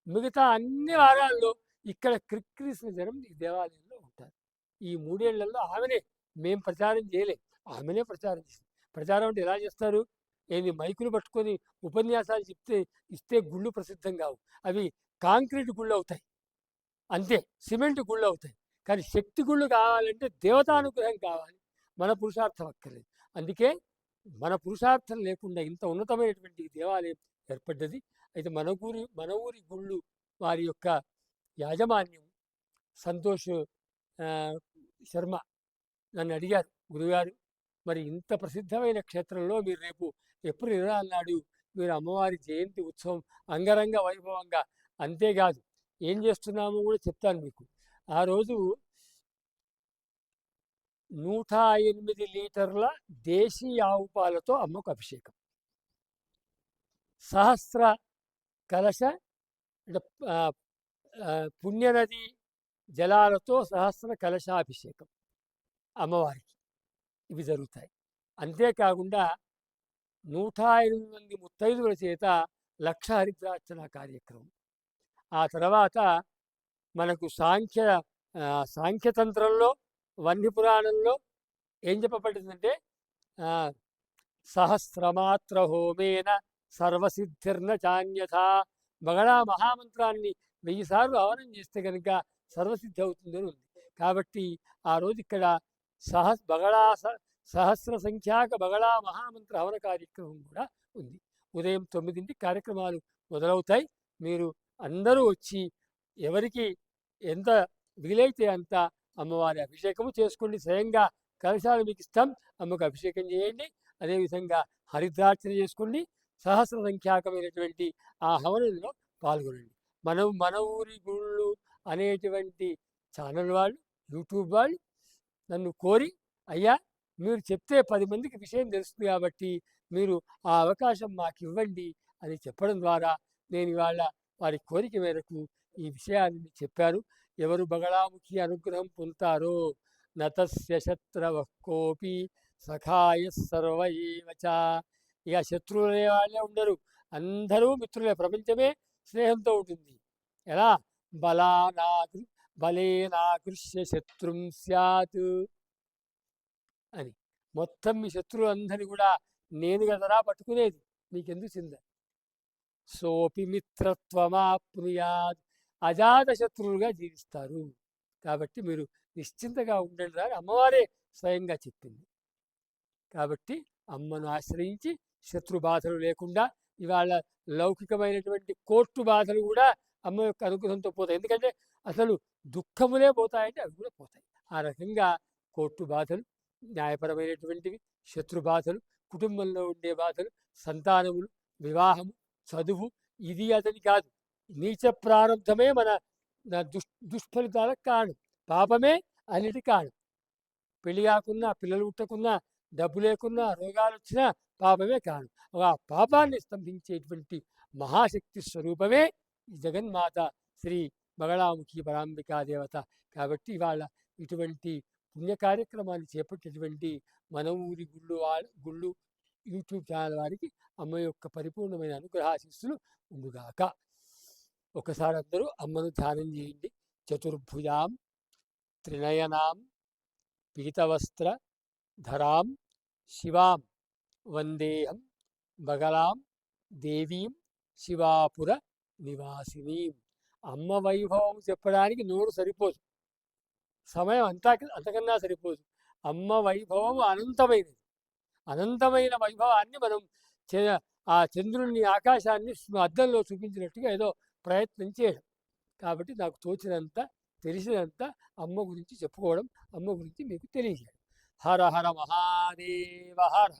మిగతా అన్ని వారాల్లో ఇక్కడ క్రిక్కిరిసిన జనం ఈ దేవాలయంలో ఉంటారు. ఈ 3 ఏళ్లలో ఆమెనే, మేము ప్రచారం చేయలేం, ఆమెనే ప్రచారం చేసింది. ప్రచారం అంటే ఎలా చేస్తారు? ఏంది మైకులు పట్టుకొని ఉపన్యాసాలు ఇస్తే గుళ్ళు ప్రసిద్ధం కావు. అవి కాంక్రీట్ గుళ్ళు అవుతాయి, అంతే. సిమెంట్ గుళ్ళు అవుతాయి. కానీ శక్తి గుళ్ళు కావాలంటే దేవతానుగ్రహం కావాలి, మన పురుషార్థం అక్కర్లేదు. అందుకే మన పురుషార్థం లేకుండా ఇంత ఉన్నతమైనటువంటి ఈ దేవాలయం ఏర్పడ్డది. అయితే మన ఊరి గుళ్ళు వారి యొక్క యాజమాన్యం సంతోష్ శర్మ నన్ను అడిగారు, గురుగారు మరి ఇంత ప్రసిద్ధమైన క్షేత్రంలో మీరు రేపు ఏప్రిల్ 24 నాడు మీరు అమ్మవారి జయంతి ఉత్సవం అంగరంగ వైభవంగా, అంతేకాదు ఏం చేస్తున్నామో కూడా చెప్తాను మీకు. ఆ రోజు 108 లీటర్ల దేశీ ఆవు పాలతో అమ్మకు అభిషేకం, సహస్ర కలశ అంటే పుణ్యనది జలాలతో సహస్ర కలశాభిషేకం అమ్మవారికి, ఇవి జరుగుతాయి. అంతేకాకుండా 108 మంది ముత్తైదువుల చేత లక్ష హరిద్రార్చన కార్యక్రమం. ఆ తర్వాత మనకు సాంఖ్యతంత్రంలో, వన్య పురాణంలో ఏం చెప్పబడిందంటే సహస్రమాత్ర హోమేన సర్వసిద్ధిర్న చాన్యథా, బగళా మహామంత్రాన్ని 1000 సార్లు హవనం చేస్తే కనుక సర్వసిద్ధి అవుతుందని ఉంది. కాబట్టి ఆ రోజు ఇక్కడ సహస్ర సంఖ్యాక బగళా మహామంత్ర హవన కార్యక్రమం కూడా ఉంది. ఉదయం 9ంటికి కార్యక్రమాలు మొదలవుతాయి. మీరు అందరూ వచ్చి ఎవరికి ఎంత వీలైతే అంత అమ్మవారి అభిషేకము చేసుకోండి. స్వయంగా కలశాలు మీకు ఇస్తాం, అమ్మకు అభిషేకం చేయండి. అదేవిధంగా హరిద్రార్చన చేసుకోండి. సహస్ర సంఖ్యాకమైనటువంటి ఆ హవనంలో పాల్గొనండి. మన ఊరి గుళ్ళు అనేటువంటి ఛానల్ వాళ్ళు, యూట్యూబ్ వాళ్ళు నన్ను కోరి, అయ్యా మీరు చెప్తే 10 మందికి విషయం తెలుస్తుంది కాబట్టి మీరు ఆ అవకాశం మాకు ఇవ్వండి అని చెప్పడం ద్వారా నేను ఇవాళ వారి కోరిక మేరకు ఈ విషయాన్ని చెప్పాను. ఎవరు బగళాముఖి అనుగ్రహం పొందుతారో నతస్య శత్రవః కోపి సఖాయ సర్వ ఏవచ. ఇక శత్రువులు అనే వాళ్ళే ఉండరు, అందరూ మిత్రులే. ప్రపంచమే స్నేహంతో ఉంటుంది. ఎలా? బలేనాకృష్య శత్రుం స్యాత్ అని. మొత్తం మీ శత్రువులు అందరినీ కూడా నేను కదరా పట్టుకునేది, మీకెందుకు చింద. సోపి మిత్రత్వమాప్నుయాత్, అజాత శత్రువులుగా జీవిస్తారు. కాబట్టి మీరు నిశ్చింతగా ఉండండి రా, అమ్మవారే స్వయంగా చెప్పింది. కాబట్టి అమ్మను ఆశ్రయించి శత్రు బాధలు లేకుండా, ఇవాళ లౌకికమైనటువంటి కోర్టు బాధలు కూడా అమ్మ యొక్క అనుగ్రహంతో పోతాయి. ఎందుకంటే అసలు దుఃఖములే పోతాయంటే అవి కూడా పోతాయి. ఆ రకంగా కోర్టు బాధలు, న్యాయపరమైనటువంటివి, శత్రు బాధలు, కుటుంబంలో ఉండే బాధలు, సంతానములు, వివాహము, చదువు, ఇది అతని కాదు. నీచ ప్రారంధమే మన దుష్ఫలితాలకు కారణం. పాపమే అన్నిటి కారణం. పెళ్లి కాకున్నా, పిల్లలు పుట్టకున్నా, డబ్బు లేకున్నా, రోగాలు వచ్చినా పాపమే కారణం. ఆ పాపాన్ని స్తంభించేటువంటి మహాశక్తి స్వరూపమే ఈ జగన్మాత శ్రీ బగళాముఖి పరాంబికా దేవత. కాబట్టి ఇవాళ ఇటువంటి పుణ్య కార్యక్రమాన్ని చేపట్టేటువంటి మన ఊరి గుళ్ళు యూట్యూబ్ ఛానల్ వారికి అమ్మ యొక్క పరిపూర్ణమైన అనుగ్రహాశిస్సులు ఉండుగాక. ఒకసారి అందరూ అమ్మను ధ్యానం చేయండి. చతుర్భుజాం త్రినయనాం పీతవస్త్ర ధరాం శివాం వందేహం బగళాం దేవీం శివాపుర నివాసినీం. అమ్మ వైభవం చెప్పడానికి నోరు సరిపోదు, సమయం అంతకన్నా సరిపోదు. అమ్మ వైభవం అనంతమైనది. అనంతమైన వైభవాన్ని మనం ఆ చంద్రుడిని, ఆకాశాన్ని అద్దంలో చూపించినట్టుగా ఏదో ప్రయత్నం చేయడం. కాబట్టి నాకు తోచినంత, తెలిసినంత అమ్మ గురించి చెప్పుకోవడం, అమ్మ గురించి మీకు తెలియజేయడం. హర హర మహాదేవ హర.